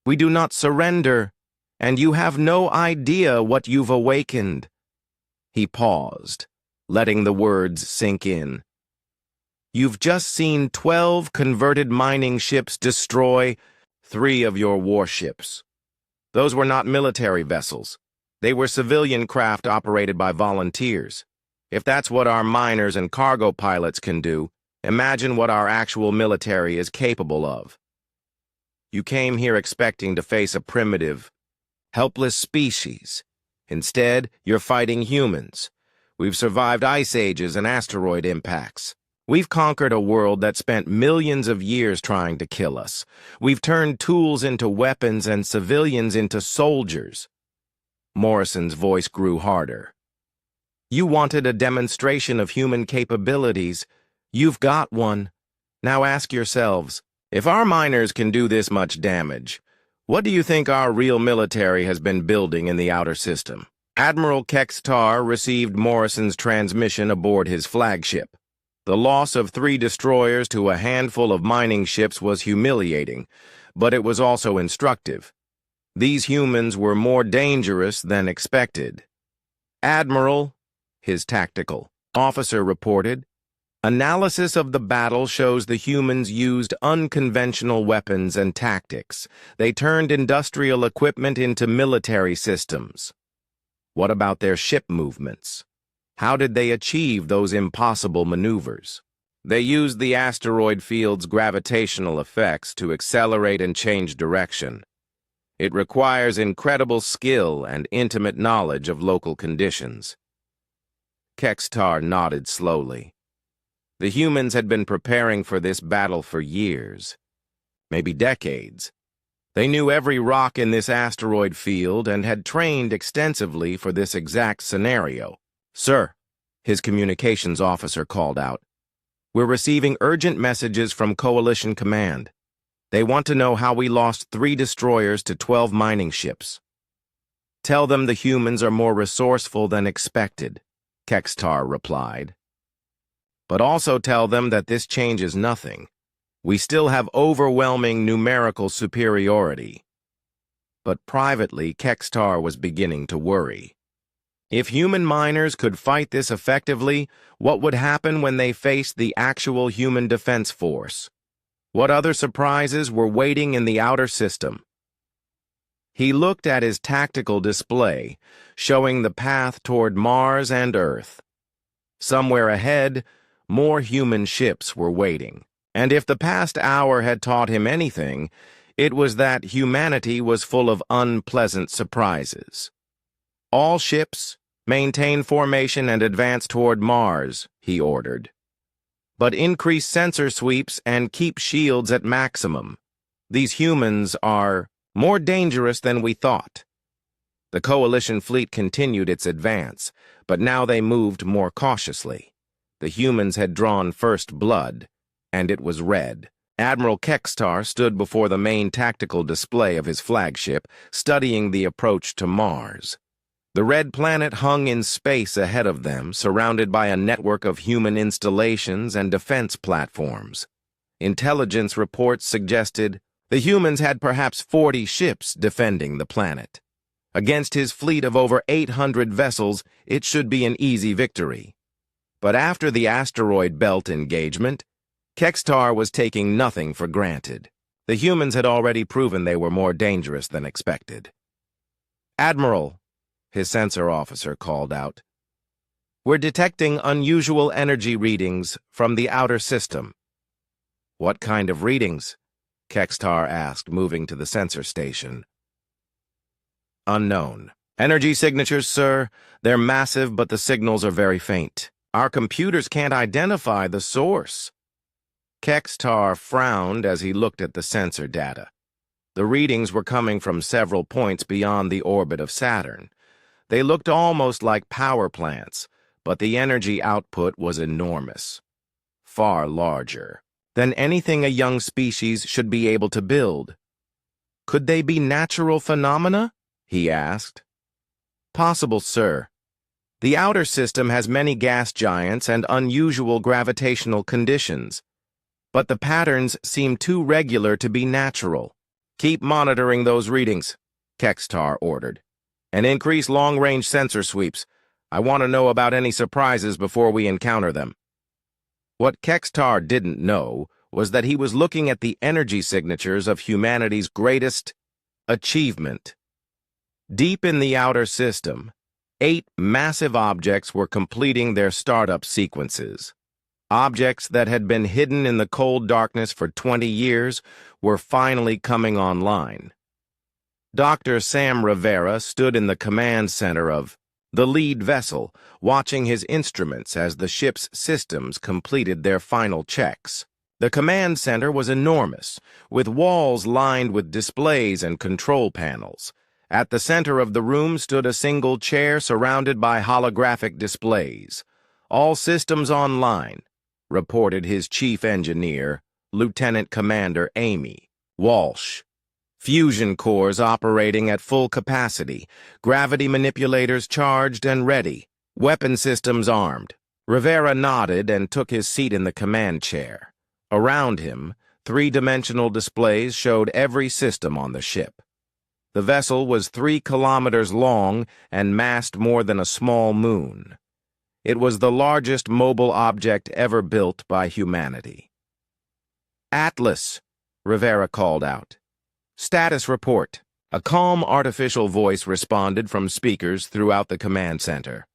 We do not surrender, and you have no idea what you've awakened." He paused, letting the words sink in. "You've just seen 12 converted mining ships destroy 3 of your warships. Those were not military vessels. They were civilian craft operated by volunteers. If that's what our miners and cargo pilots can do, imagine what our actual military is capable of. You came here expecting to face a primitive, helpless species. Instead, you're fighting humans. We've survived ice ages and asteroid impacts. We've conquered a world that spent millions of years trying to kill us. We've turned tools into weapons and civilians into soldiers." Morrison's voice grew harder. "You wanted a demonstration of human capabilities. You've got one. Now ask yourselves, if our miners can do this much damage, What do you think our real military has been building in the outer system? Admiral Kextar received Morrison's transmission aboard his flagship. The loss of 3 destroyers to a handful of mining ships was humiliating, but it was also instructive. These humans were more dangerous than expected. Admiral, his tactical officer reported, analysis of the battle shows the humans used unconventional weapons and tactics. They turned industrial equipment into military systems. What about their ship movements? How did they achieve those impossible maneuvers? They used the asteroid field's gravitational effects to accelerate and change direction. It requires incredible skill and intimate knowledge of local conditions. Kextar nodded slowly. The humans had been preparing for this battle for years, maybe decades. They knew every rock in this asteroid field and had trained extensively for this exact scenario. "Sir," his communications officer called out, "we're receiving urgent messages from Coalition Command. They want to know how we lost 3 destroyers to 12 mining ships." "Tell them the humans are more resourceful than expected," Kextar replied. "But also tell them that this changes nothing. We still have overwhelming numerical superiority." But privately, Kextar was beginning to worry. If human miners could fight this effectively, what would happen when they faced the actual human defense force? What other surprises were waiting in the outer system? He looked at his tactical display, showing the path toward Mars and Earth. Somewhere ahead, more human ships were waiting. And if the past hour had taught him anything, it was that humanity was full of unpleasant surprises. "All ships, maintain formation and advance toward Mars," he ordered. "But increase sensor sweeps and keep shields at maximum. These humans are more dangerous than we thought." The Coalition fleet continued its advance, but now they moved more cautiously. The humans had drawn first blood, and it was red. Admiral Kextar stood before the main tactical display of his flagship, studying the approach to Mars. The red planet hung in space ahead of them, surrounded by a network of human installations and defense platforms. Intelligence reports suggested the humans had perhaps 40 ships defending the planet. Against his fleet of over 800 vessels, it should be an easy victory. But after the asteroid belt engagement, Kextar was taking nothing for granted. The humans had already proven they were more dangerous than expected. "Admiral," his sensor officer called out, "we're detecting unusual energy readings from the outer system." "What kind of readings?" Kextar asked, moving to the sensor station. "Unknown. Energy signatures, sir. They're massive, but the signals are very faint. Our computers can't identify the source." Kextar frowned as he looked at the sensor data. The readings were coming from several points beyond the orbit of Saturn. They looked almost like power plants, but the energy output was enormous. Far larger than anything a young species should be able to build. "Could they be natural phenomena?" he asked. "Possible, sir. The outer system has many gas giants and unusual gravitational conditions, but the patterns seem too regular to be natural." "Keep monitoring those readings," Kextar ordered, "and increase long-range sensor sweeps. I want to know about any surprises before we encounter them." What Kextar didn't know was that he was looking at the energy signatures of humanity's greatest achievement. Deep in the outer system, 8 massive objects were completing their startup sequences. Objects that had been hidden in the cold darkness for 20 years were finally coming online. Dr. Sam Rivera stood in the command center of the lead vessel, watching his instruments as the ship's systems completed their final checks. The command center was enormous, with walls lined with displays and control panels. At the center of the room stood a single chair surrounded by holographic displays. "All systems online," reported his chief engineer, Lieutenant Commander Amy Walsh. fusion cores operating at full capacity, gravity manipulators charged and ready, weapon systems armed. Rivera nodded and took his seat in the command chair. Around him, three-dimensional displays showed every system on the ship. The vessel was 3 kilometers long and massed more than a small moon. It was the largest mobile object ever built by humanity. "Atlas," Rivera called out. "Status report." A calm artificial voice responded from speakers throughout the command center.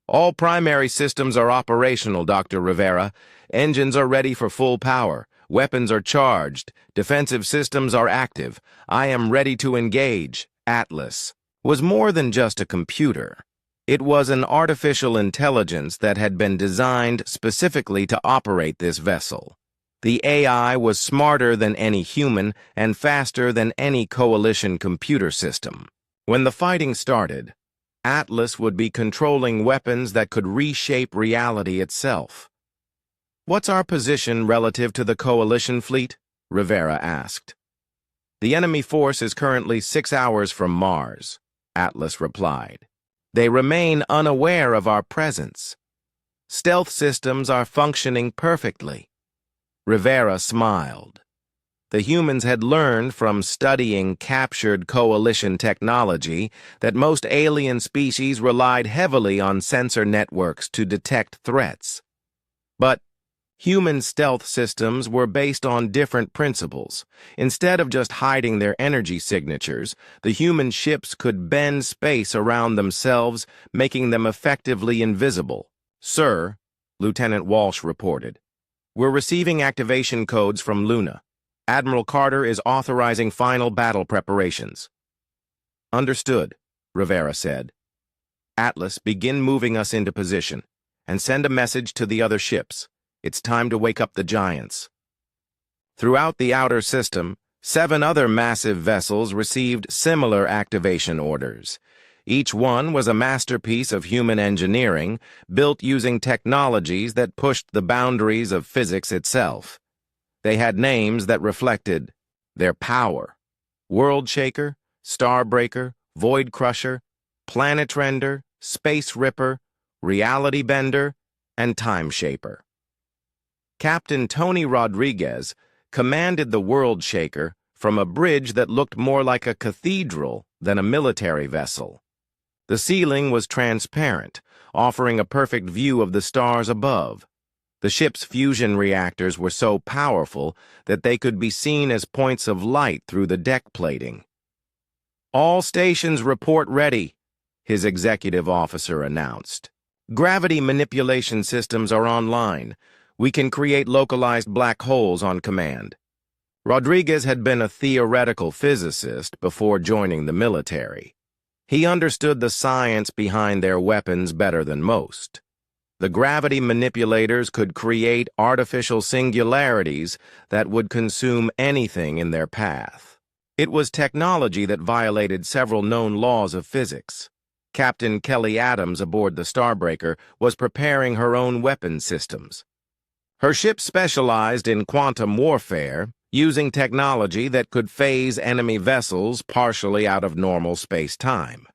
"All primary systems are operational, Dr. Rivera. Engines are ready for full power. Weapons are charged. Defensive systems are active. I am ready to engage." Atlas was more than just a computer. It was an artificial intelligence that had been designed specifically to operate this vessel. The AI was smarter than any human and faster than any coalition computer system. When the fighting started, Atlas would be controlling weapons that could reshape reality itself. "What's our position relative to the coalition fleet?" Rivera asked. "The enemy force is currently 6 hours from Mars," Atlas replied. "They remain unaware of our presence. Stealth systems are functioning perfectly." Rivera smiled. The humans had learned from studying captured coalition technology that most alien species relied heavily on sensor networks to detect threats. But human stealth systems were based on different principles. Instead of just hiding their energy signatures, the human ships could bend space around themselves, making them effectively invisible. "Sir," Lieutenant Walsh reported, "we're receiving activation codes from Luna. Admiral Carter is authorizing final battle preparations." "Understood," Rivera said. "Atlas, begin moving us into position, and send a message to the other ships. It's time to wake up the giants." Throughout the outer system, 7 other massive vessels received similar activation orders. Each one was a masterpiece of human engineering, built using technologies that pushed the boundaries of physics itself. They had names that reflected their power: World Shaker, Starbreaker, Void Crusher, Planet Render, Space Ripper, Reality Bender, and Time Shaper. Captain Tony Rodriguez commanded the World Shaker from a bridge that looked more like a cathedral than a military vessel. The ceiling was transparent, offering a perfect view of the stars above. The ship's fusion reactors were so powerful that they could be seen as points of light through the deck plating. "All stations report ready," his executive officer announced. "Gravity manipulation systems are online. We can create localized black holes on command." Rodriguez had been a theoretical physicist before joining the military. He understood the science behind their weapons better than most. The gravity manipulators could create artificial singularities that would consume anything in their path. It was technology that violated several known laws of physics. Captain Kelly Adams aboard the Starbreaker was preparing her own weapon systems. Her ship specialized in quantum warfare, using technology that could phase enemy vessels partially out of normal space-time.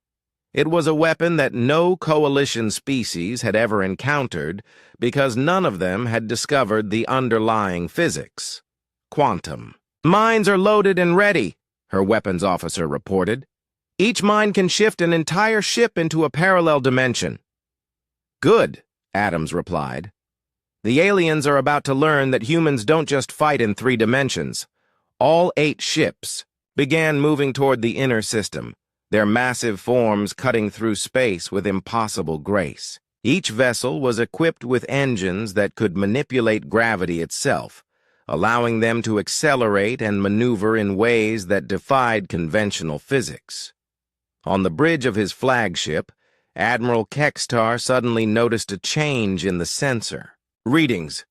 It was a weapon that no coalition species had ever encountered because none of them had discovered the underlying physics: quantum. "Mines are loaded and ready," her weapons officer reported. "Each mine can shift an entire ship into a parallel dimension." "Good," Adams replied. "The aliens are about to learn that humans don't just fight in 3 dimensions. All 8 ships began moving toward the inner system, their massive forms cutting through space with impossible grace. Each vessel was equipped with engines that could manipulate gravity itself, allowing them to accelerate and maneuver in ways that defied conventional physics. On the bridge of his flagship, Admiral Kextar suddenly noticed a change in the sensor. "Readings.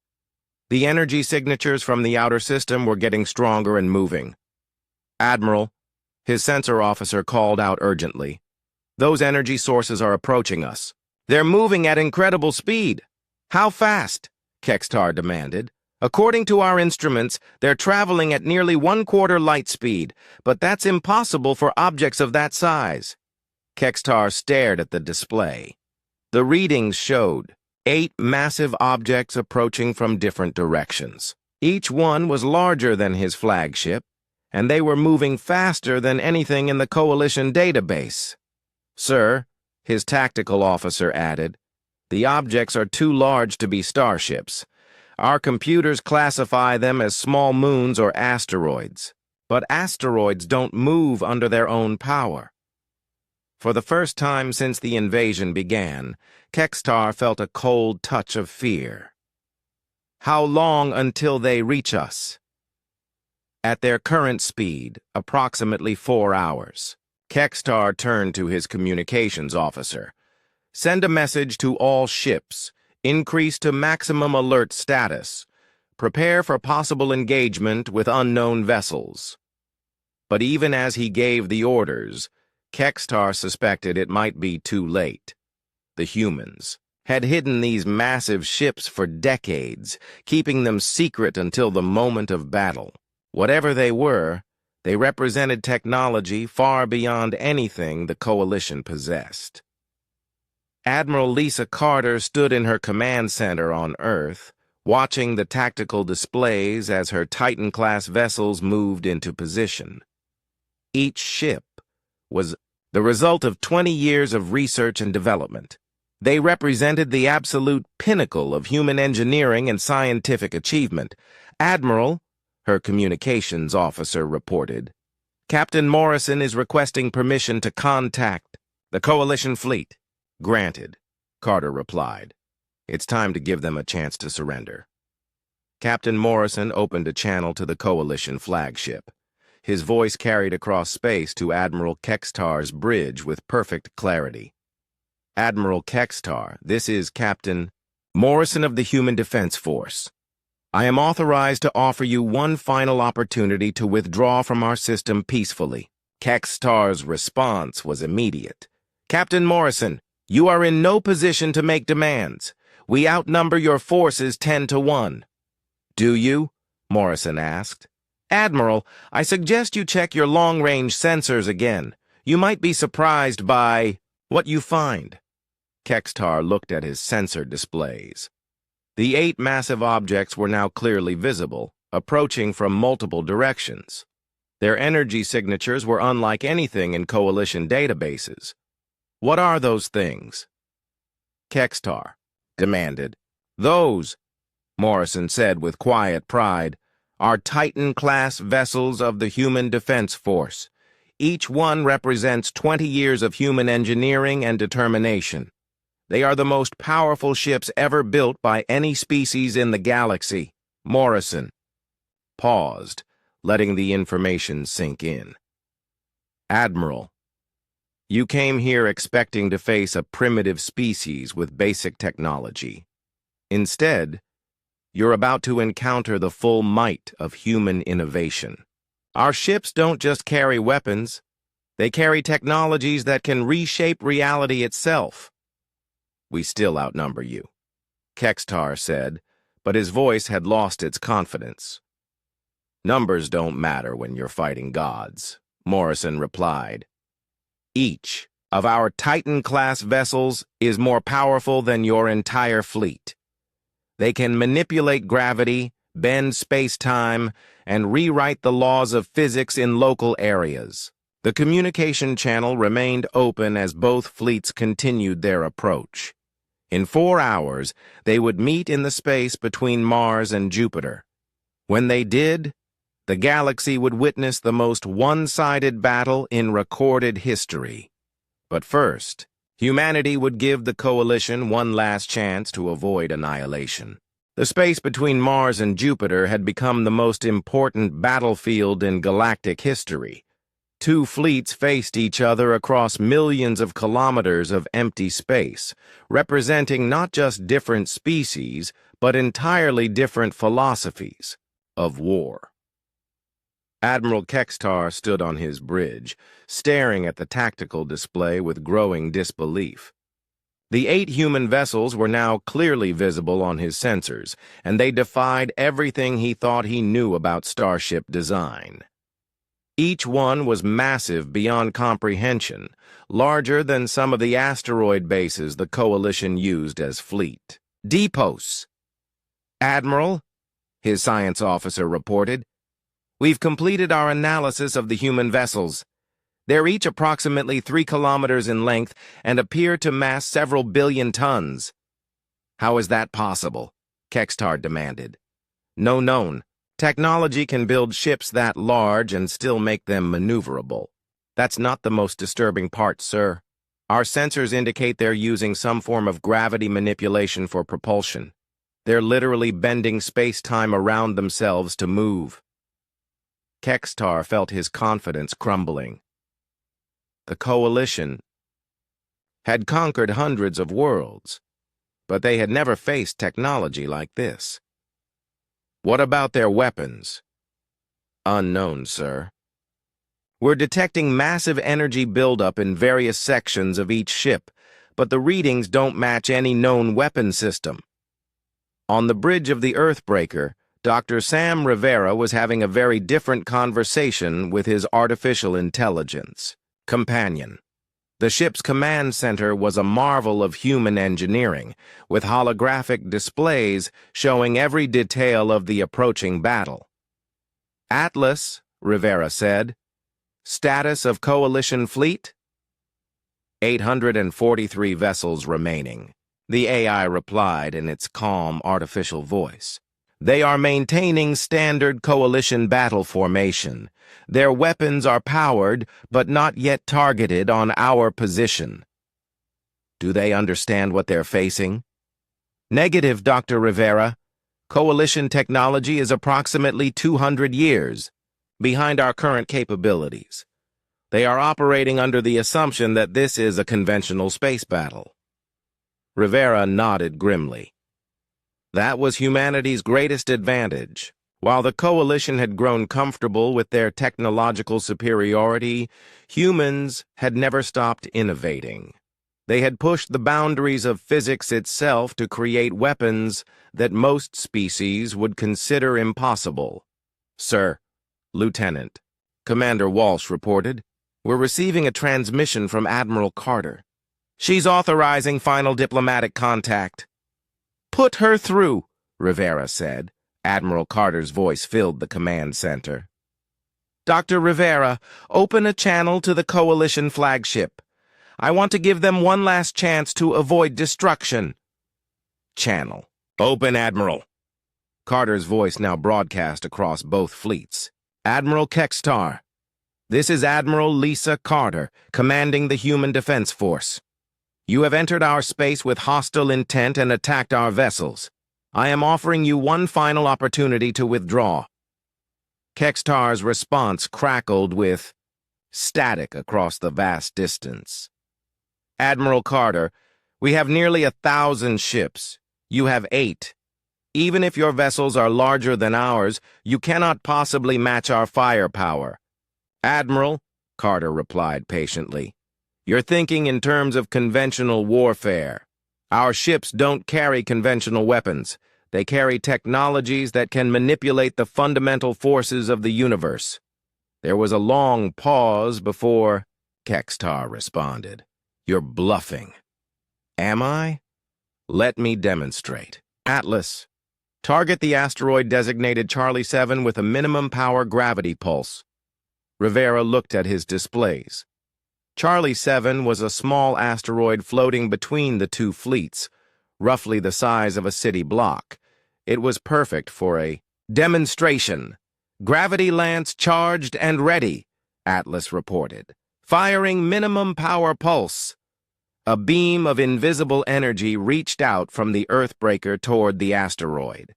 The energy signatures from the outer system were getting stronger and moving." "Admiral," his sensor officer called out urgently, "those energy sources are approaching us. They're moving at incredible speed." "How fast?" Kextar demanded. According to our instruments, they're traveling at nearly 1/4 light speed, but that's impossible for objects of that size. Kextar stared at the display. The readings showed 8 massive objects approaching from different directions. Each one was larger than his flagship, and they were moving faster than anything in the Coalition database. Sir, his tactical officer added, the objects are too large to be starships. Our computers classify them as small moons or asteroids, but asteroids don't move under their own power. For the first time since the invasion began, Kextar felt a cold touch of fear. How long until they reach us? At their current speed, approximately 4 hours. Kextar turned to his communications officer. Send a message to all ships. Increase to maximum alert status. Prepare for possible engagement with unknown vessels. But even as he gave the orders, Kextar suspected it might be too late. The humans had hidden these massive ships for decades, keeping them secret until the moment of battle. Whatever they were, they represented technology far beyond anything the Coalition possessed. Admiral Lisa Carter stood in her command center on Earth, watching the tactical displays as her Titan-class vessels moved into position. Each ship was the result of 20 years of research and development. They represented the absolute pinnacle of human engineering and scientific achievement. Admiral, her communications officer reported, Captain Morrison is requesting permission to contact the Coalition fleet. Granted, Carter replied. It's time to give them a chance to surrender. Captain Morrison opened a channel to the Coalition flagship. His voice carried across space to Admiral Kextar's bridge with perfect clarity. Admiral Kextar, this is Captain Morrison of the Human Defense Force. I am authorized to offer you one final opportunity to withdraw from our system peacefully. Kextar's response was immediate. Captain Morrison, you are in no position to make demands. We outnumber your forces 10-1. Do you? Morrison asked. Admiral, I suggest you check your long-range sensors again. You might be surprised by what you find. Kextar looked at his sensor displays. The 8 massive objects were now clearly visible, approaching from multiple directions. Their energy signatures were unlike anything in Coalition databases. What are those things? Kextar demanded. Those, Morrison said with quiet pride, are Titan-class vessels of the Human Defense Force. Each one represents 20 years of human engineering and determination. They are the most powerful ships ever built by any species in the galaxy. Morrison paused, letting the information sink in. Admiral, you came here expecting to face a primitive species with basic technology. Instead, you're about to encounter the full might of human innovation. Our ships don't just carry weapons, they carry technologies that can reshape reality itself. We still outnumber you, Kextar said, but his voice had lost its confidence. Numbers don't matter when you're fighting gods, Morrison replied. Each of our Titan-class vessels is more powerful than your entire fleet. They can manipulate gravity, bend space-time, and rewrite the laws of physics in local areas. The communication channel remained open as both fleets continued their approach. In 4 hours, they would meet in the space between Mars and Jupiter. When they did, the galaxy would witness the most one-sided battle in recorded history. But first, humanity would give the Coalition one last chance to avoid annihilation. The space between Mars and Jupiter had become the most important battlefield in galactic history. 2 fleets faced each other across millions of kilometers of empty space, representing not just different species, but entirely different philosophies of war. Admiral Kextar stood on his bridge, staring at the tactical display with growing disbelief. The 8 human vessels were now clearly visible on his sensors, and they defied everything he thought he knew about starship design. Each one was massive beyond comprehension, larger than some of the asteroid bases the Coalition used as fleet. Depots. Admiral, his science officer reported, we've completed our analysis of the human vessels. They're each approximately 3 kilometers in length and appear to mass several billion tons. How is that possible? Kextar demanded. No known. Technology can build ships that large and still make them maneuverable. That's not the most disturbing part, sir. Our sensors indicate they're using some form of gravity manipulation for propulsion. They're literally bending space-time around themselves to move. Kextar felt his confidence crumbling. The Coalition had conquered hundreds of worlds, but they had never faced technology like this. What about their weapons? Unknown, sir. We're detecting massive energy buildup in various sections of each ship, but the readings don't match any known weapon system. On the bridge of the Earthbreaker, Dr. Sam Rivera was having a very different conversation with his artificial intelligence companion. The ship's command center was a marvel of human engineering, with holographic displays showing every detail of the approaching battle. Atlas, Rivera said. Status of Coalition fleet? 843 vessels remaining, the AI replied in its calm, artificial voice. They are maintaining standard Coalition battle formation. Their weapons are powered, but not yet targeted on our position. Do they understand what they're facing? Negative, Dr. Rivera. Coalition technology is approximately 200 years behind our current capabilities. They are operating under the assumption that this is a conventional space battle. Rivera nodded grimly. That was humanity's greatest advantage. While the Coalition had grown comfortable with their technological superiority, humans had never stopped innovating. They had pushed the boundaries of physics itself to create weapons that most species would consider impossible. Sir, Lieutenant, Commander Walsh reported, we're receiving a transmission from Admiral Carter. She's authorizing final diplomatic contact. Put her through, Rivera said. Admiral Carter's voice filled the command center. Dr. Rivera, open a channel to the Coalition flagship. I want to give them one last chance to avoid destruction. Channel. Open, Admiral. Carter's voice now broadcast across both fleets. Admiral Kextar. This is Admiral Lisa Carter, commanding the Human Defense Force. You have entered our space with hostile intent and attacked our vessels. I am offering you one final opportunity to withdraw. Kextar's response crackled with static across the vast distance. Admiral Carter, we have nearly 1,000 ships. You have 8. Even if your vessels are larger than ours, you cannot possibly match our firepower. Admiral, Carter replied patiently, you're thinking in terms of conventional warfare. Our ships don't carry conventional weapons. They carry technologies that can manipulate the fundamental forces of the universe. There was a long pause before Kextar responded. You're bluffing. Am I? Let me demonstrate. Atlas, target the asteroid designated Charlie 7 with a minimum power gravity pulse. Rivera looked at his displays. Charlie 7 was a small asteroid floating between the two fleets, roughly the size of a city block. It was perfect for a demonstration. Gravity lance charged and ready, Atlas reported. Firing minimum power pulse. A beam of invisible energy reached out from the Earthbreaker toward the asteroid.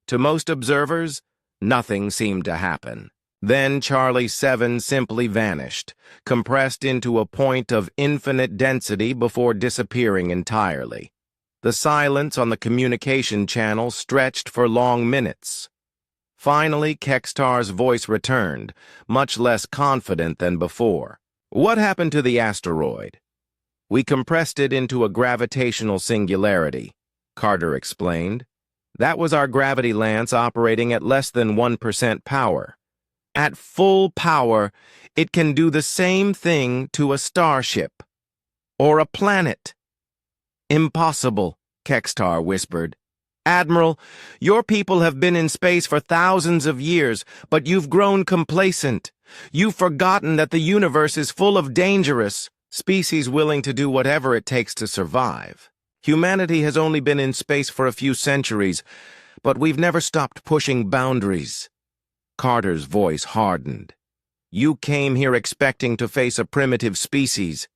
To most observers, nothing seemed to happen. Then Charlie 7 simply vanished, compressed into a point of infinite density before disappearing entirely. The silence on the communication channel stretched for long minutes. Finally, Kextar's voice returned, much less confident than before. What happened to the asteroid? We compressed it into a gravitational singularity, Carter explained. That was our gravity lance operating at less than 1% power. At full power, it can do the same thing to a starship. Or a planet. Impossible, Kextar whispered. Admiral, your people have been in space for thousands of years, but you've grown complacent. You've forgotten that the universe is full of dangerous species willing to do whatever it takes to survive. Humanity has only been in space for a few centuries, but we've never stopped pushing boundaries. Carter's voice hardened. You came here expecting to face a primitive species.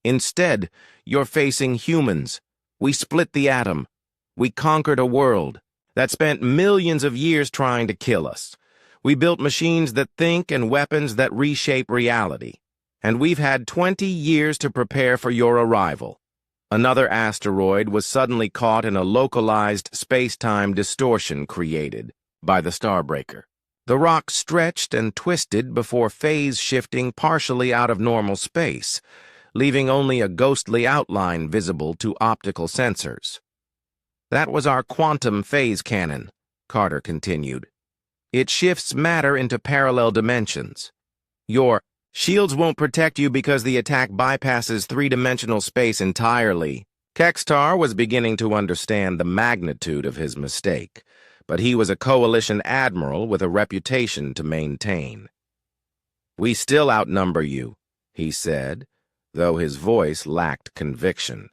Instead, you're facing humans. We split the atom. We conquered a world that spent millions of years trying to kill us. We built machines that think and weapons that reshape reality. And we've had 20 years to prepare for your arrival. Another asteroid was suddenly caught in a localized space-time distortion created by the Starbreaker. The rock stretched and twisted before phase-shifting partially out of normal space, leaving only a ghostly outline visible to optical sensors. That was our quantum phase cannon, Carter continued. It shifts matter into parallel dimensions. Your shields won't protect you because the attack bypasses three-dimensional space entirely. Kextar was beginning to understand the magnitude of his mistake, but he was a coalition admiral with a reputation to maintain. We still outnumber you, he said, though his voice lacked conviction.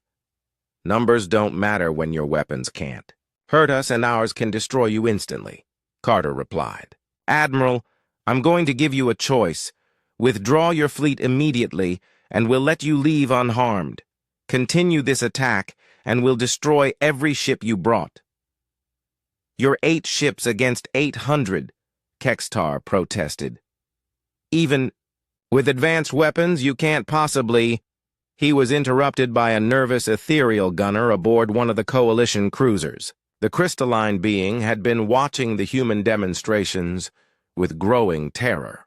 Numbers don't matter when your weapons can't. Hurt us and ours can destroy you instantly, Carter replied. Admiral, I'm going to give you a choice. Withdraw your fleet immediately, and we'll let you leave unharmed. Continue this attack, and we'll destroy every ship you brought. You're 8 ships against 800, Kextar protested. Even with advanced weapons, you can't possibly... He was interrupted by a nervous ethereal gunner aboard one of the Coalition cruisers. The crystalline being had been watching the human demonstrations with growing terror.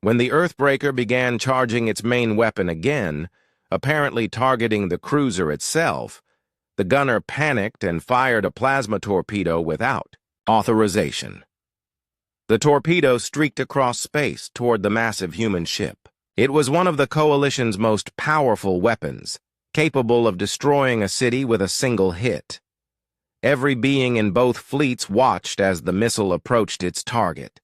When the Earthbreaker began charging its main weapon again, apparently targeting the cruiser itself, the gunner panicked and fired a plasma torpedo without authorization. The torpedo streaked across space toward the massive human ship. It was one of the Coalition's most powerful weapons, capable of destroying a city with a single hit. Every being in both fleets watched as the missile approached its target.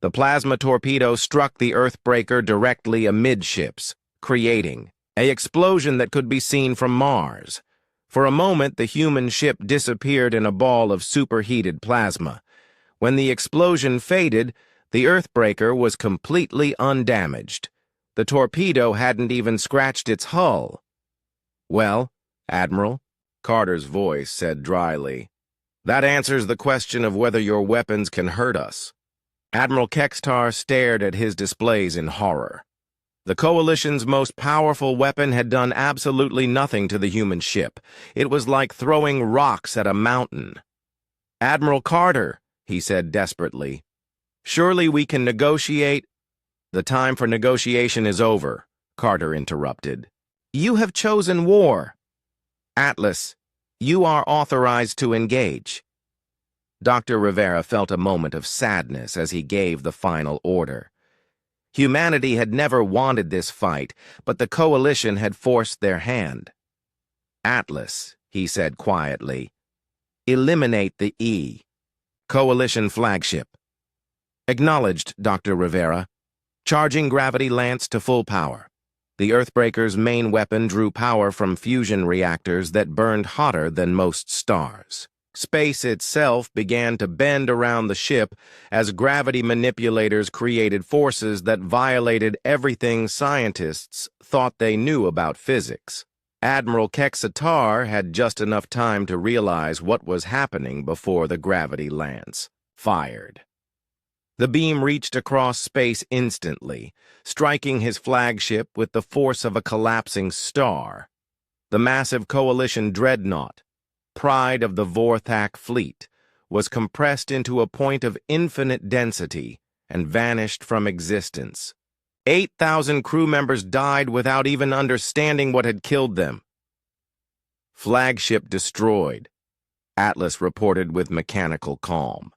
The plasma torpedo struck the Earthbreaker directly amidships, creating an explosion that could be seen from Mars. For a moment, the human ship disappeared in a ball of superheated plasma. When the explosion faded, the Earthbreaker was completely undamaged. The torpedo hadn't even scratched its hull. Well, Admiral, Carter's voice said dryly, that answers the question of whether your weapons can hurt us. Admiral Kextar stared at his displays in horror. The Coalition's most powerful weapon had done absolutely nothing to the human ship. It was like throwing rocks at a mountain. Admiral Carter, he said desperately, surely we can negotiate. The time for negotiation is over, Carter interrupted. You have chosen war. Atlas, you are authorized to engage. Dr. Rivera felt a moment of sadness as he gave the final order. Humanity had never wanted this fight, but the Coalition had forced their hand. Atlas, he said quietly, eliminate the E. Coalition flagship. Acknowledged, Dr. Rivera. Charging gravity lance to full power. The Earthbreaker's main weapon drew power from fusion reactors that burned hotter than most stars. Space itself began to bend around the ship as gravity manipulators created forces that violated everything scientists thought they knew about physics. Admiral Kextar had just enough time to realize what was happening before the gravity lance fired. The beam reached across space instantly, striking his flagship with the force of a collapsing star. The massive Coalition dreadnought, pride of the Vorthak fleet, was compressed into a point of infinite density and vanished from existence. 8,000 crew members died without even understanding what had killed them. Flagship destroyed, Atlas reported with mechanical calm.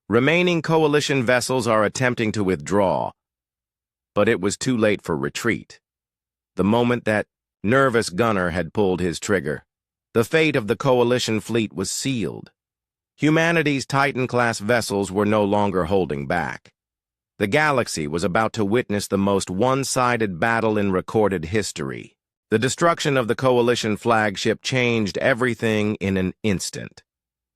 Remaining coalition vessels are attempting to withdraw, but it was too late for retreat. The moment that nervous gunner had pulled his trigger, the fate of the coalition fleet was sealed. Humanity's Titan-class vessels were no longer holding back. The galaxy was about to witness the most one-sided battle in recorded history. The destruction of the coalition flagship changed everything in an instant.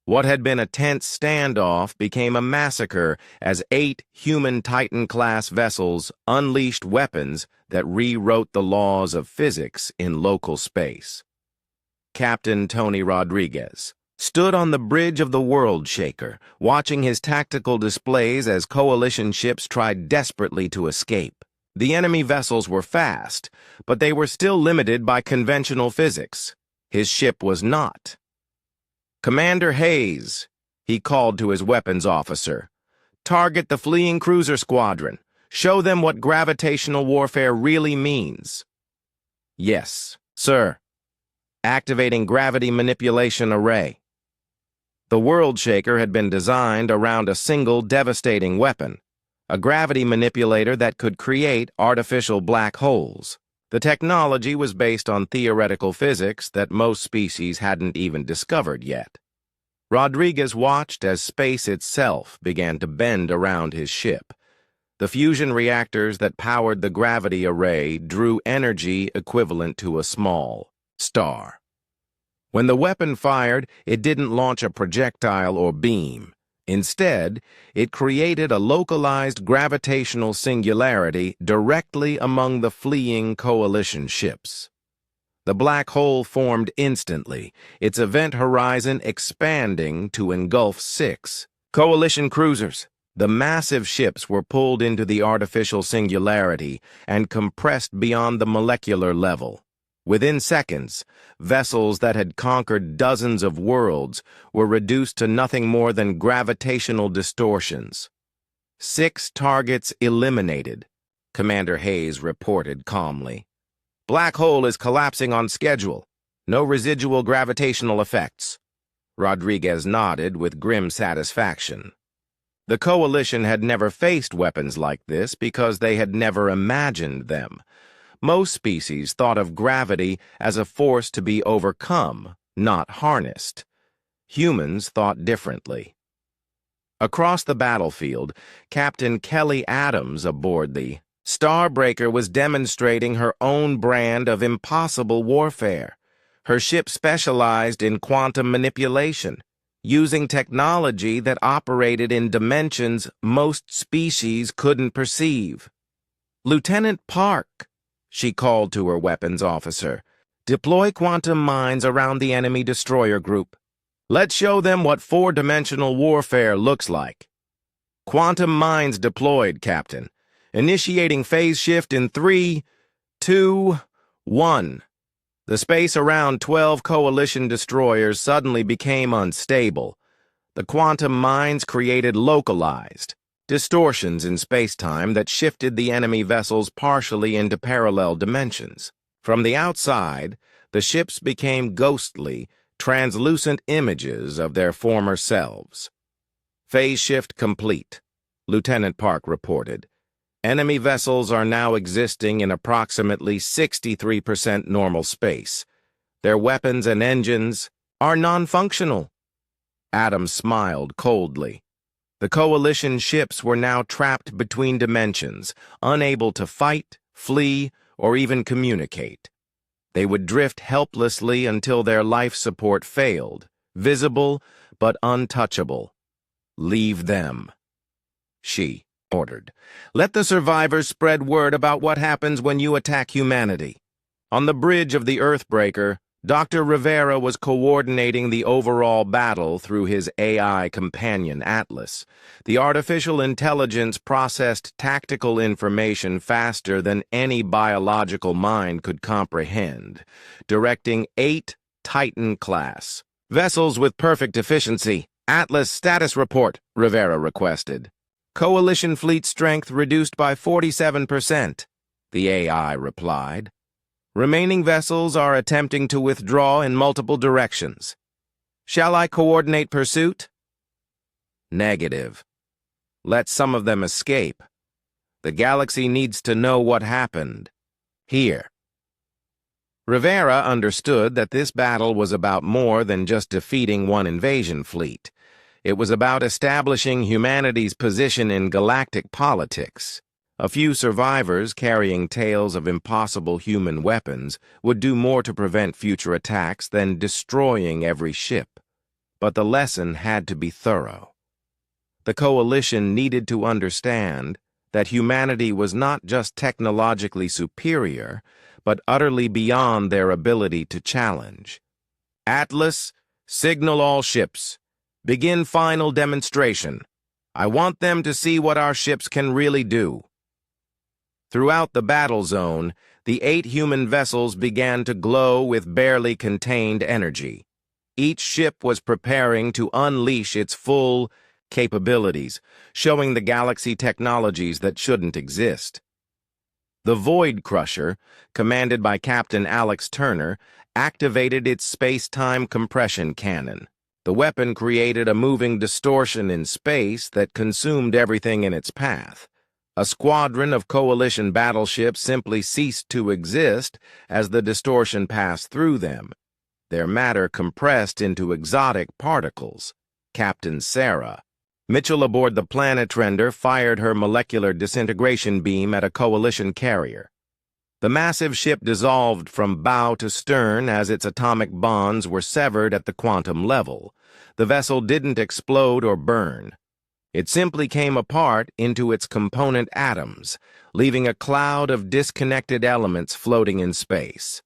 What had been a tense standoff became a massacre as 8 human Titan-class vessels unleashed weapons that rewrote the laws of physics in local space. Captain Tony Rodriguez stood on the bridge of the World Shaker, watching his tactical displays as coalition ships tried desperately to escape. The enemy vessels were fast, but they were still limited by conventional physics. His ship was not. "Commander Hayes," he called to his weapons officer, "target the fleeing cruiser squadron. Show them what gravitational warfare really means." "Yes, sir." Activating gravity manipulation array. The World Shaker had been designed around a single devastating weapon, a gravity manipulator that could create artificial black holes. The technology was based on theoretical physics that most species hadn't even discovered yet. Rodriguez watched as space itself began to bend around his ship. The fusion reactors that powered the gravity array drew energy equivalent to a small star. When the weapon fired, it didn't launch a projectile or beam. Instead, it created a localized gravitational singularity directly among the fleeing coalition ships. The black hole formed instantly, its event horizon expanding to engulf 6 coalition cruisers. The massive ships were pulled into the artificial singularity and compressed beyond the molecular level. Within seconds, vessels that had conquered dozens of worlds were reduced to nothing more than gravitational distortions. 6 targets eliminated, Commander Hayes reported calmly. "Black hole is collapsing on schedule. No residual gravitational effects." Rodriguez nodded with grim satisfaction. The coalition had never faced weapons like this because they had never imagined them. Most species thought of gravity as a force to be overcome, not harnessed. Humans thought differently. Across the battlefield, Captain Kelly Adams aboard the Starbreaker was demonstrating her own brand of impossible warfare. Her ship specialized in quantum manipulation, using technology that operated in dimensions most species couldn't perceive. "Lieutenant Park," she called to her weapons officer, "deploy quantum mines around the enemy destroyer group. Let's show them what 4-dimensional warfare looks like." "Quantum mines deployed, Captain. Initiating phase shift in 3, 2, 1. The space around 12 coalition destroyers suddenly became unstable. The quantum mines created localized distortions in spacetime that shifted the enemy vessels partially into parallel dimensions. From the outside, the ships became ghostly, translucent images of their former selves. "Phase shift complete," Lieutenant Park reported. "Enemy vessels are now existing in approximately 63% normal space. Their weapons and engines are non-functional." Adams smiled coldly. The coalition ships were now trapped between dimensions, unable to fight, flee, or even communicate. They would drift helplessly until their life support failed, visible but untouchable. "Leave them," she ordered. "Let the survivors spread word about what happens when you attack humanity." On the bridge of the Earthbreaker, Dr. Rivera was coordinating the overall battle through his AI companion, Atlas. The artificial intelligence processed tactical information faster than any biological mind could comprehend, directing 8 Titan-class vessels with perfect efficiency. "Atlas status report," Rivera requested. Coalition fleet strength reduced by 47%, the AI replied. Remaining vessels are attempting to withdraw in multiple directions. Shall I coordinate pursuit? Negative. Let some of them escape. The galaxy needs to know what happened. Here. Rivera understood that this battle was about more than just defeating one invasion fleet. It was about establishing humanity's position in galactic politics. A few survivors carrying tales of impossible human weapons would do more to prevent future attacks than destroying every ship. But the lesson had to be thorough. The Coalition needed to understand that humanity was not just technologically superior, but utterly beyond their ability to challenge. Atlas, signal all ships. Begin final demonstration. I want them to see what our ships can really do. Throughout the battle zone, the 8 human vessels began to glow with barely contained energy. Each ship was preparing to unleash its full capabilities, showing the galaxy technologies that shouldn't exist. The Void Crusher, commanded by Captain Alex Turner, activated its space-time compression cannon. The weapon created a moving distortion in space that consumed everything in its path. A squadron of Coalition battleships simply ceased to exist as the distortion passed through them. Their matter compressed into exotic particles. Captain Sarah, Mitchell aboard the Planet Render, fired her molecular disintegration beam at a Coalition carrier. The massive ship dissolved from bow to stern as its atomic bonds were severed at the quantum level. The vessel didn't explode or burn. It simply came apart into its component atoms, leaving a cloud of disconnected elements floating in space.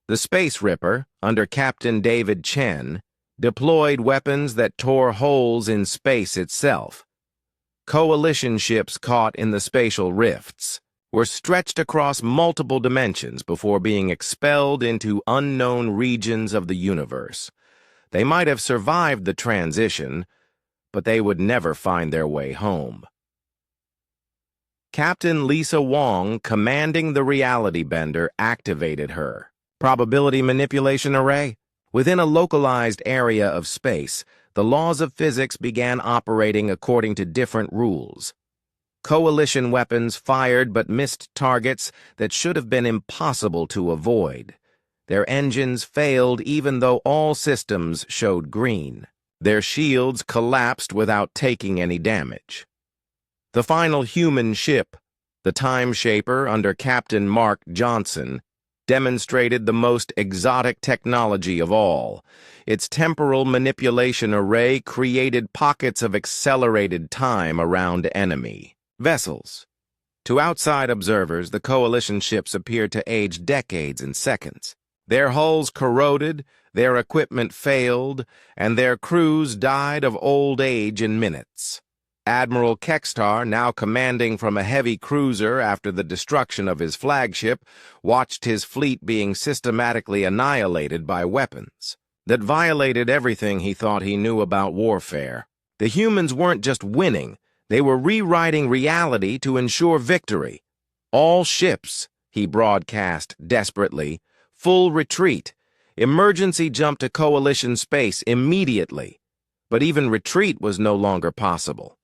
The Space Ripper, under Captain David Chen, deployed weapons that tore holes in space itself. Coalition ships caught in the spatial rifts were stretched across multiple dimensions before being expelled into unknown regions of the universe. They might have survived the transition, but they would never find their way home. Captain Lisa Wong, commanding the reality bender, activated her probability manipulation array. Within a localized area of space, the laws of physics began operating according to different rules. Coalition weapons fired but missed targets that should have been impossible to avoid. Their engines failed even though all systems showed green. Their shields collapsed without taking any damage. The final human ship, the Time Shaper under Captain Mark Johnson, demonstrated the most exotic technology of all. Its temporal manipulation array created pockets of accelerated time around enemy vessels. To outside observers, the Coalition ships appeared to age decades in seconds. Their hulls corroded, their equipment failed, and their crews died of old age in minutes. Admiral Kextar, now commanding from a heavy cruiser after the destruction of his flagship, watched his fleet being systematically annihilated by weapons that violated everything he thought he knew about warfare. The humans weren't just winning, they were rewriting reality to ensure victory. All ships, he broadcast desperately, full retreat. Emergency jump to Coalition space immediately. But even retreat was no longer possible.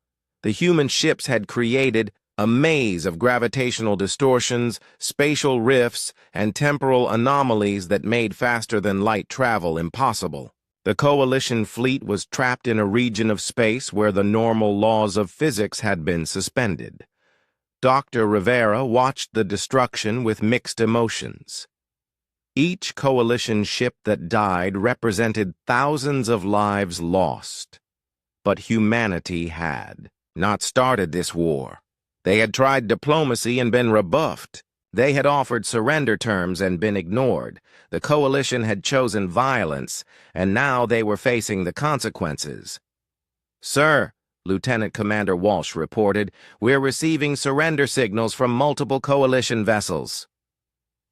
The human ships had created a maze of gravitational distortions, spatial rifts, and temporal anomalies that made faster-than-light travel impossible. The Coalition fleet was trapped in a region of space where the normal laws of physics had been suspended. Dr. Rivera watched the destruction with mixed emotions. Each Coalition ship that died represented thousands of lives lost. But humanity had not started this war. They had tried diplomacy and been rebuffed. They had offered surrender terms and been ignored. The Coalition had chosen violence, and now they were facing the consequences. "Sir," Lieutenant Commander Walsh reported, "we're receiving surrender signals from multiple Coalition vessels."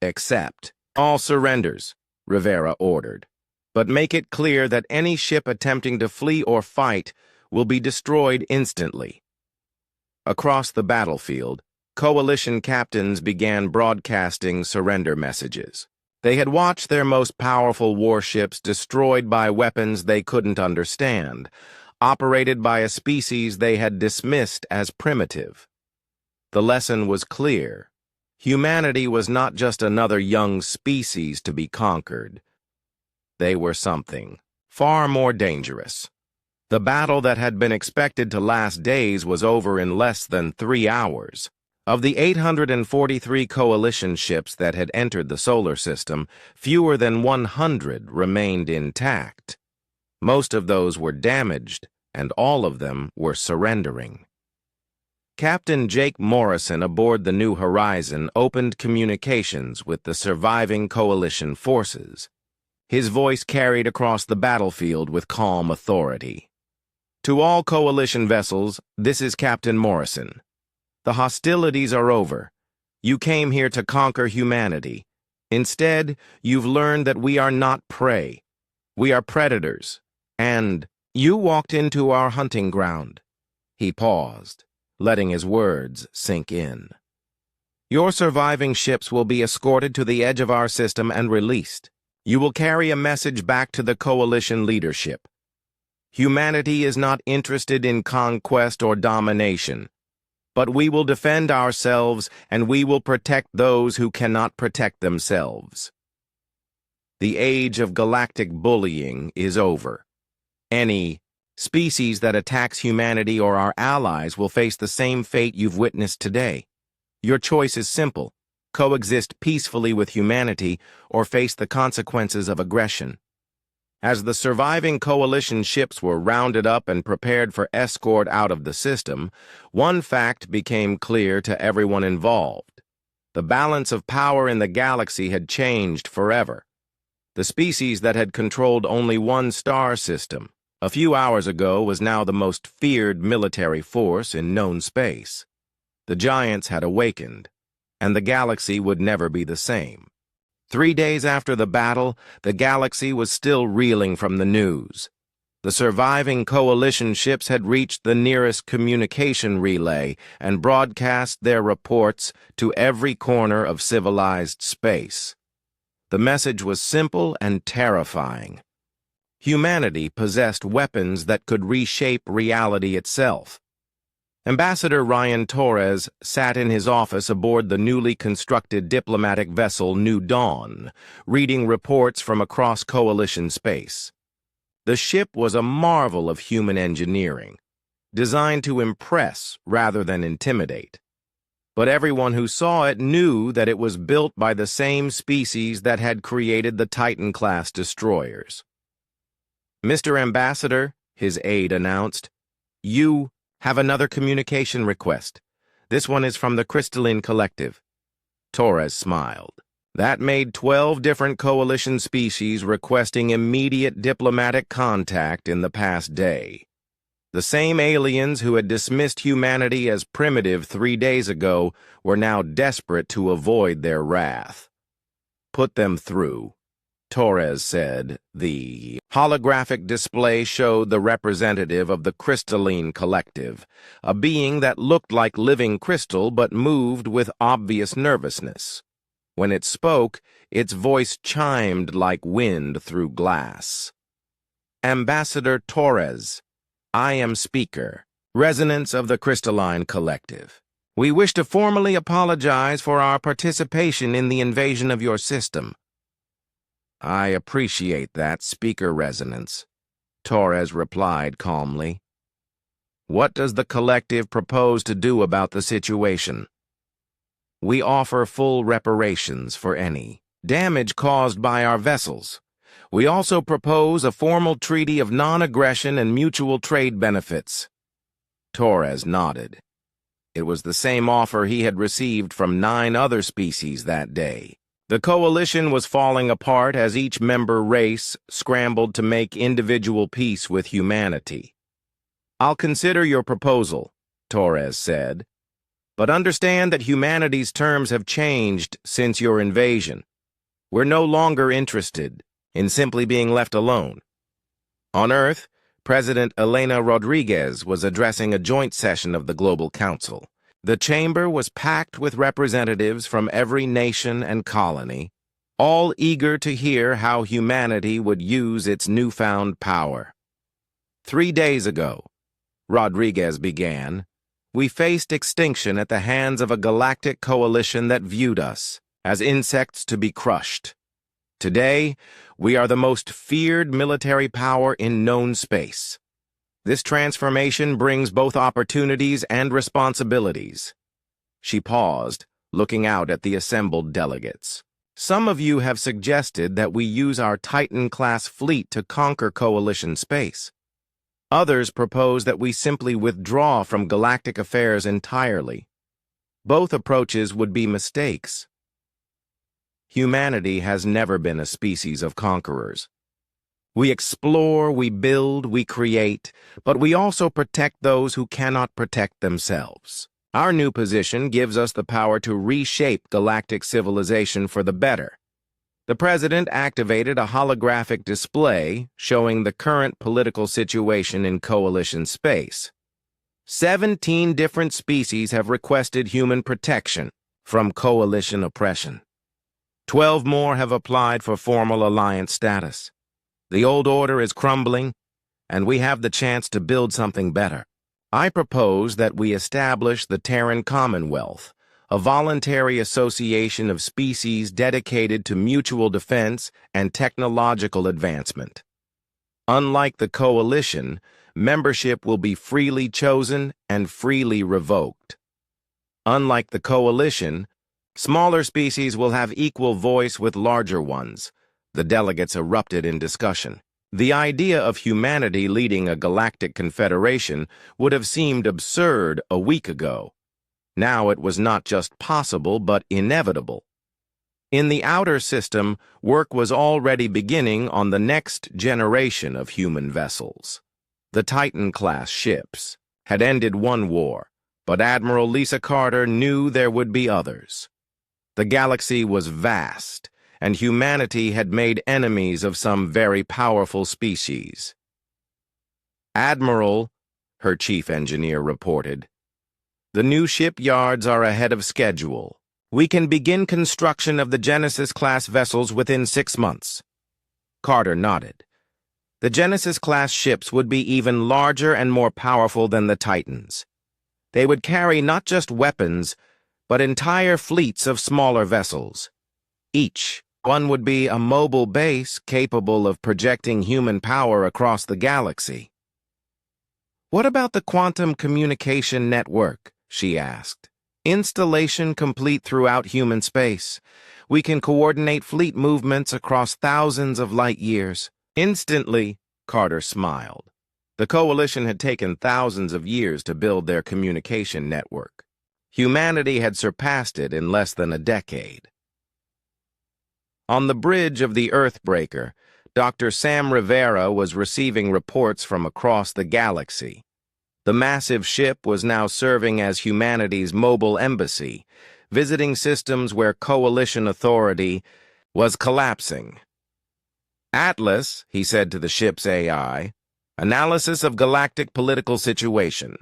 "Accept all surrenders," Rivera ordered. "But make it clear that any ship attempting to flee or fight will be destroyed instantly." Across the battlefield, coalition captains began broadcasting surrender messages. They had watched their most powerful warships destroyed by weapons they couldn't understand, operated by a species they had dismissed as primitive. The lesson was clear. Humanity was not just another young species to be conquered. They were something far more dangerous. The battle that had been expected to last days was over in less than 3 hours. Of the 843 coalition ships that had entered the solar system, fewer than 100 remained intact. Most of those were damaged, and all of them were surrendering. Captain Jake Morrison aboard the New Horizon opened communications with the surviving coalition forces. His voice carried across the battlefield with calm authority. To all coalition vessels, this is Captain Morrison. The hostilities are over. You came here to conquer humanity. Instead, you've learned that we are not prey. We are predators. And you walked into our hunting ground. He paused, letting his words sink in. Your surviving ships will be escorted to the edge of our system and released. You will carry a message back to the coalition leadership. Humanity is not interested in conquest or domination, but we will defend ourselves and we will protect those who cannot protect themselves. The age of galactic bullying is over. Any species that attacks humanity or our allies will face the same fate you've witnessed today. Your choice is simple: coexist peacefully with humanity or face the consequences of aggression. As the surviving coalition ships were rounded up and prepared for escort out of the system, one fact became clear to everyone involved. The balance of power in the galaxy had changed forever. The species that had controlled only one star system a few hours ago was now the most feared military force in known space. The giants had awakened, and the galaxy would never be the same. 3 days after the battle, the galaxy was still reeling from the news. The surviving coalition ships had reached the nearest communication relay and broadcast their reports to every corner of civilized space. The message was simple and terrifying. Humanity possessed weapons that could reshape reality itself. Ambassador Ryan Torres sat in his office aboard the newly constructed diplomatic vessel New Dawn, reading reports from across coalition space. The ship was a marvel of human engineering, designed to impress rather than intimidate. But everyone who saw it knew that it was built by the same species that had created the Titan-class destroyers. "Mr. Ambassador," his aide announced, "you have another communication request. This one is from the Crystalline Collective." Torres smiled. That made 12 different coalition species requesting immediate diplomatic contact in the past day. The same aliens who had dismissed humanity as primitive 3 days ago were now desperate to avoid their wrath. "Put them through," Torres said. The holographic display showed the representative of the Crystalline Collective, a being that looked like living crystal but moved with obvious nervousness. When it spoke, its voice chimed like wind through glass. "Ambassador Torres, I am Speaker, Resonance of the Crystalline Collective. We wish to formally apologize for our participation in the invasion of your system." "I appreciate that, Speaker Resonance," Torres replied calmly. "What does the collective propose to do about the situation?" "We offer full reparations for any damage caused by our vessels. We also propose a formal treaty of non-aggression and mutual trade benefits." Torres nodded. It was the same offer he had received from 9 other species that day. The coalition was falling apart as each member race scrambled to make individual peace with humanity. "I'll consider your proposal," Torres said, "but understand that humanity's terms have changed since your invasion. We're no longer interested in simply being left alone. On Earth, President Elena Rodriguez was addressing a joint session of the Global Council. The chamber was packed with representatives from every nation and colony, all eager to hear how humanity would use its newfound power. 3 days ago, Rodriguez began, we faced extinction at the hands of a galactic coalition that viewed us as insects to be crushed. Today, we are the most feared military power in known space. This transformation brings both opportunities and responsibilities. She paused, looking out at the assembled delegates. Some of you have suggested that we use our Titan-class fleet to conquer coalition space. Others propose that we simply withdraw from galactic affairs entirely. Both approaches would be mistakes. Humanity has never been a species of conquerors. We explore, we build, we create, but we also protect those who cannot protect themselves. Our new position gives us the power to reshape galactic civilization for the better. The President activated a holographic display showing the current political situation in coalition space. 17 different species have requested human protection from coalition oppression. 12 more have applied for formal alliance status. The old order is crumbling, and we have the chance to build something better. I propose that we establish the Terran Commonwealth, a voluntary association of species dedicated to mutual defense and technological advancement. Unlike the coalition, membership will be freely chosen and freely revoked. Unlike the coalition, smaller species will have equal voice with larger ones. The delegates erupted in discussion. The idea of humanity leading a galactic confederation would have seemed absurd a week ago. Now it was not just possible, but inevitable. In the outer system, work was already beginning on the next generation of human vessels. The Titan-class ships had ended one war, but Admiral Lisa Carter knew there would be others. The galaxy was vast, and humanity had made enemies of some very powerful species. Admiral, her chief engineer reported, the new shipyards are ahead of schedule. We can begin construction of the Genesis-class vessels within 6 months. Carter nodded. The Genesis-class ships would be even larger and more powerful than the Titans. They would carry not just weapons, but entire fleets of smaller vessels. Each one would be a mobile base capable of projecting human power across the galaxy. What about the quantum communication network? She asked. Installation complete throughout human space. We can coordinate fleet movements across thousands of light years. Instantly, Carter smiled. The coalition had taken thousands of years to build their communication network. Humanity had surpassed it in less than a decade. On the bridge of the Earthbreaker, Dr. Sam Rivera was receiving reports from across the galaxy. The massive ship was now serving as humanity's mobile embassy, visiting systems where coalition authority was collapsing. Atlas, he said to the ship's AI, analysis of galactic political situation.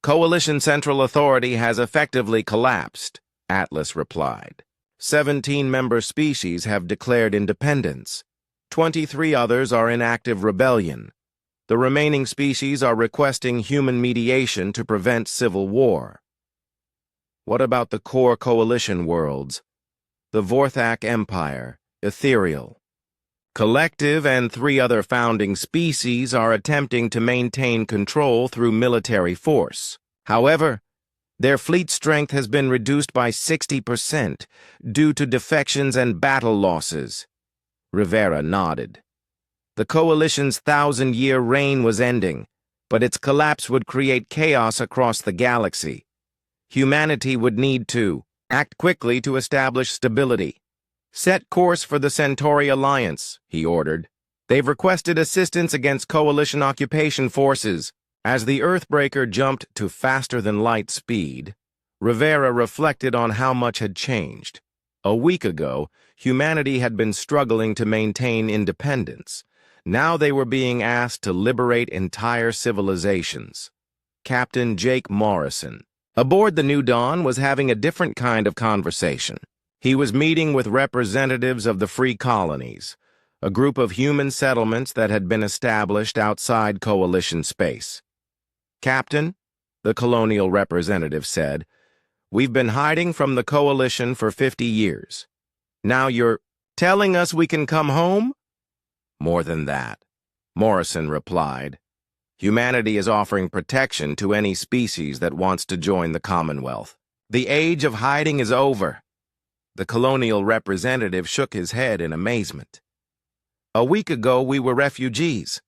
Coalition Central Authority has effectively collapsed, Atlas replied. 17 member species have declared independence. 23 others are in active rebellion. The remaining species are requesting human mediation to prevent civil war. What about the core coalition worlds? The Vorthak Empire, Ethereal. Collective and 3 other founding species are attempting to maintain control through military force. However, their fleet strength has been reduced by 60% due to defections and battle losses. Rivera nodded. The coalition's 1,000-year reign was ending, but its collapse would create chaos across the galaxy. Humanity would need to act quickly to establish stability. Set course for the Centauri Alliance, he ordered. They've requested assistance against coalition occupation forces. As the Earthbreaker jumped to faster-than-light speed, Rivera reflected on how much had changed. A week ago, humanity had been struggling to maintain independence. Now they were being asked to liberate entire civilizations. Captain Jake Morrison, aboard the New Dawn, was having a different kind of conversation. He was meeting with representatives of the Free Colonies, a group of human settlements that had been established outside Coalition space. "Captain," the colonial representative said, "we've been hiding from the Coalition for 50 years. Now you're telling us we can come home?" "More than that," Morrison replied. "Humanity is offering protection to any species that wants to join the Commonwealth. The age of hiding is over." The colonial representative shook his head in amazement. "A week ago we were refugees.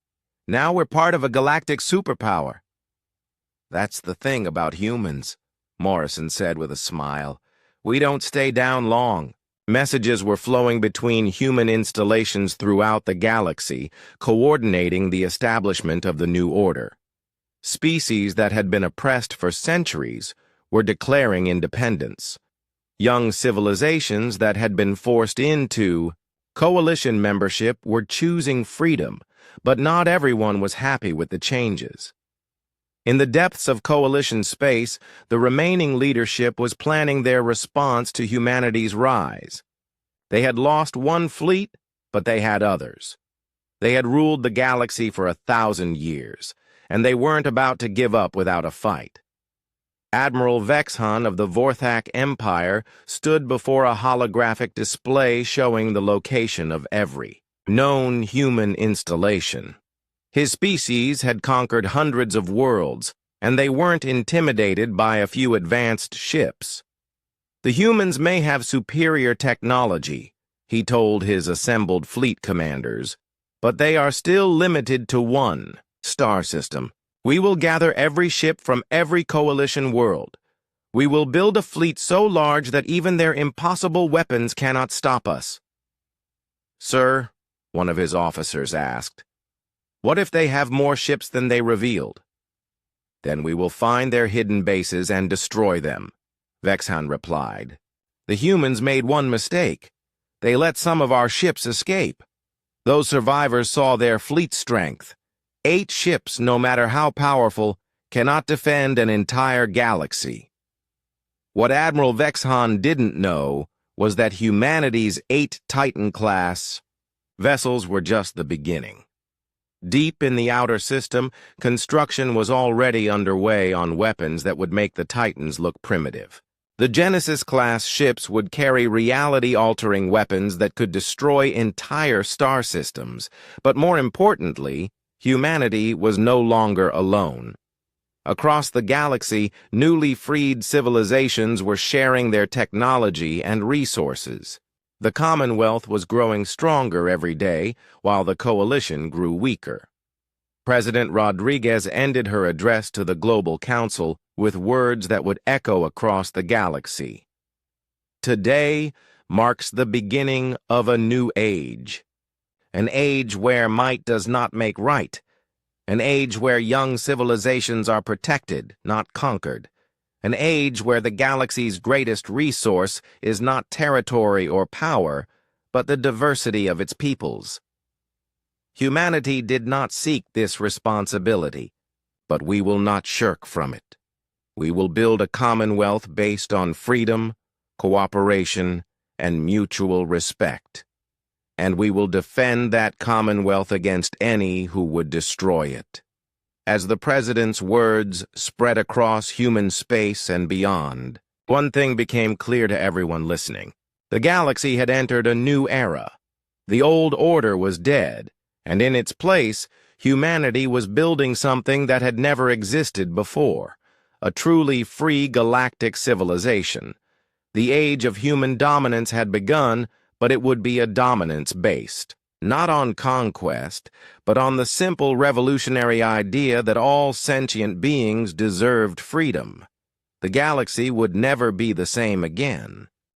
Now we're part of a galactic superpower." "That's the thing about humans," Morrison said with a smile. "We don't stay down long." Messages were flowing between human installations throughout the galaxy, coordinating the establishment of the new order. Species that had been oppressed for centuries were declaring independence. Young civilizations that had been forced into Coalition membership were choosing freedom, but not everyone was happy with the changes. In the depths of Coalition space, the remaining leadership was planning their response to humanity's rise. They had lost one fleet, but they had others. They had ruled the galaxy for 1,000 years, and they weren't about to give up without a fight. Admiral Vexhan of the Vorthak Empire stood before a holographic display showing the location of every known human installation. His species had conquered hundreds of worlds, and they weren't intimidated by a few advanced ships. "The humans may have superior technology," he told his assembled fleet commanders, "but they are still limited to one star system. We will gather every ship from every Coalition world. We will build a fleet so large that even their impossible weapons cannot stop us." "Sir," one of his officers asked, "what if they have more ships than they revealed?" "Then we will find their hidden bases and destroy them," Vexhan replied. "The humans made one mistake. They let some of our ships escape. Those survivors saw their fleet strength. 8 ships, no matter how powerful, cannot defend an entire galaxy." What Admiral Vexhan didn't know was that humanity's 8 Titan-class vessels were just the beginning. Deep in the outer system, construction was already underway on weapons that would make the Titans look primitive. The Genesis-class ships would carry reality-altering weapons that could destroy entire star systems, but more importantly, humanity was no longer alone. Across the galaxy, newly freed civilizations were sharing their technology and resources. The Commonwealth was growing stronger every day, while the Coalition grew weaker. President Rodriguez ended her address to the Global Council with words that would echo across the galaxy. "Today marks the beginning of a new age. An age where might does not make right. An age where young civilizations are protected, not conquered. An age where the galaxy's greatest resource is not territory or power, but the diversity of its peoples. Humanity did not seek this responsibility, but we will not shirk from it. We will build a commonwealth based on freedom, cooperation, and mutual respect. And we will defend that commonwealth against any who would destroy it." As the president's words spread across human space and beyond, one thing became clear to everyone listening. The galaxy had entered a new era. The old order was dead, and in its place, humanity was building something that had never existed before, a truly free galactic civilization. The age of human dominance had begun, but it would be a dominance based not on conquest, but on the simple revolutionary idea that all sentient beings deserved freedom. The galaxy would never be the same again.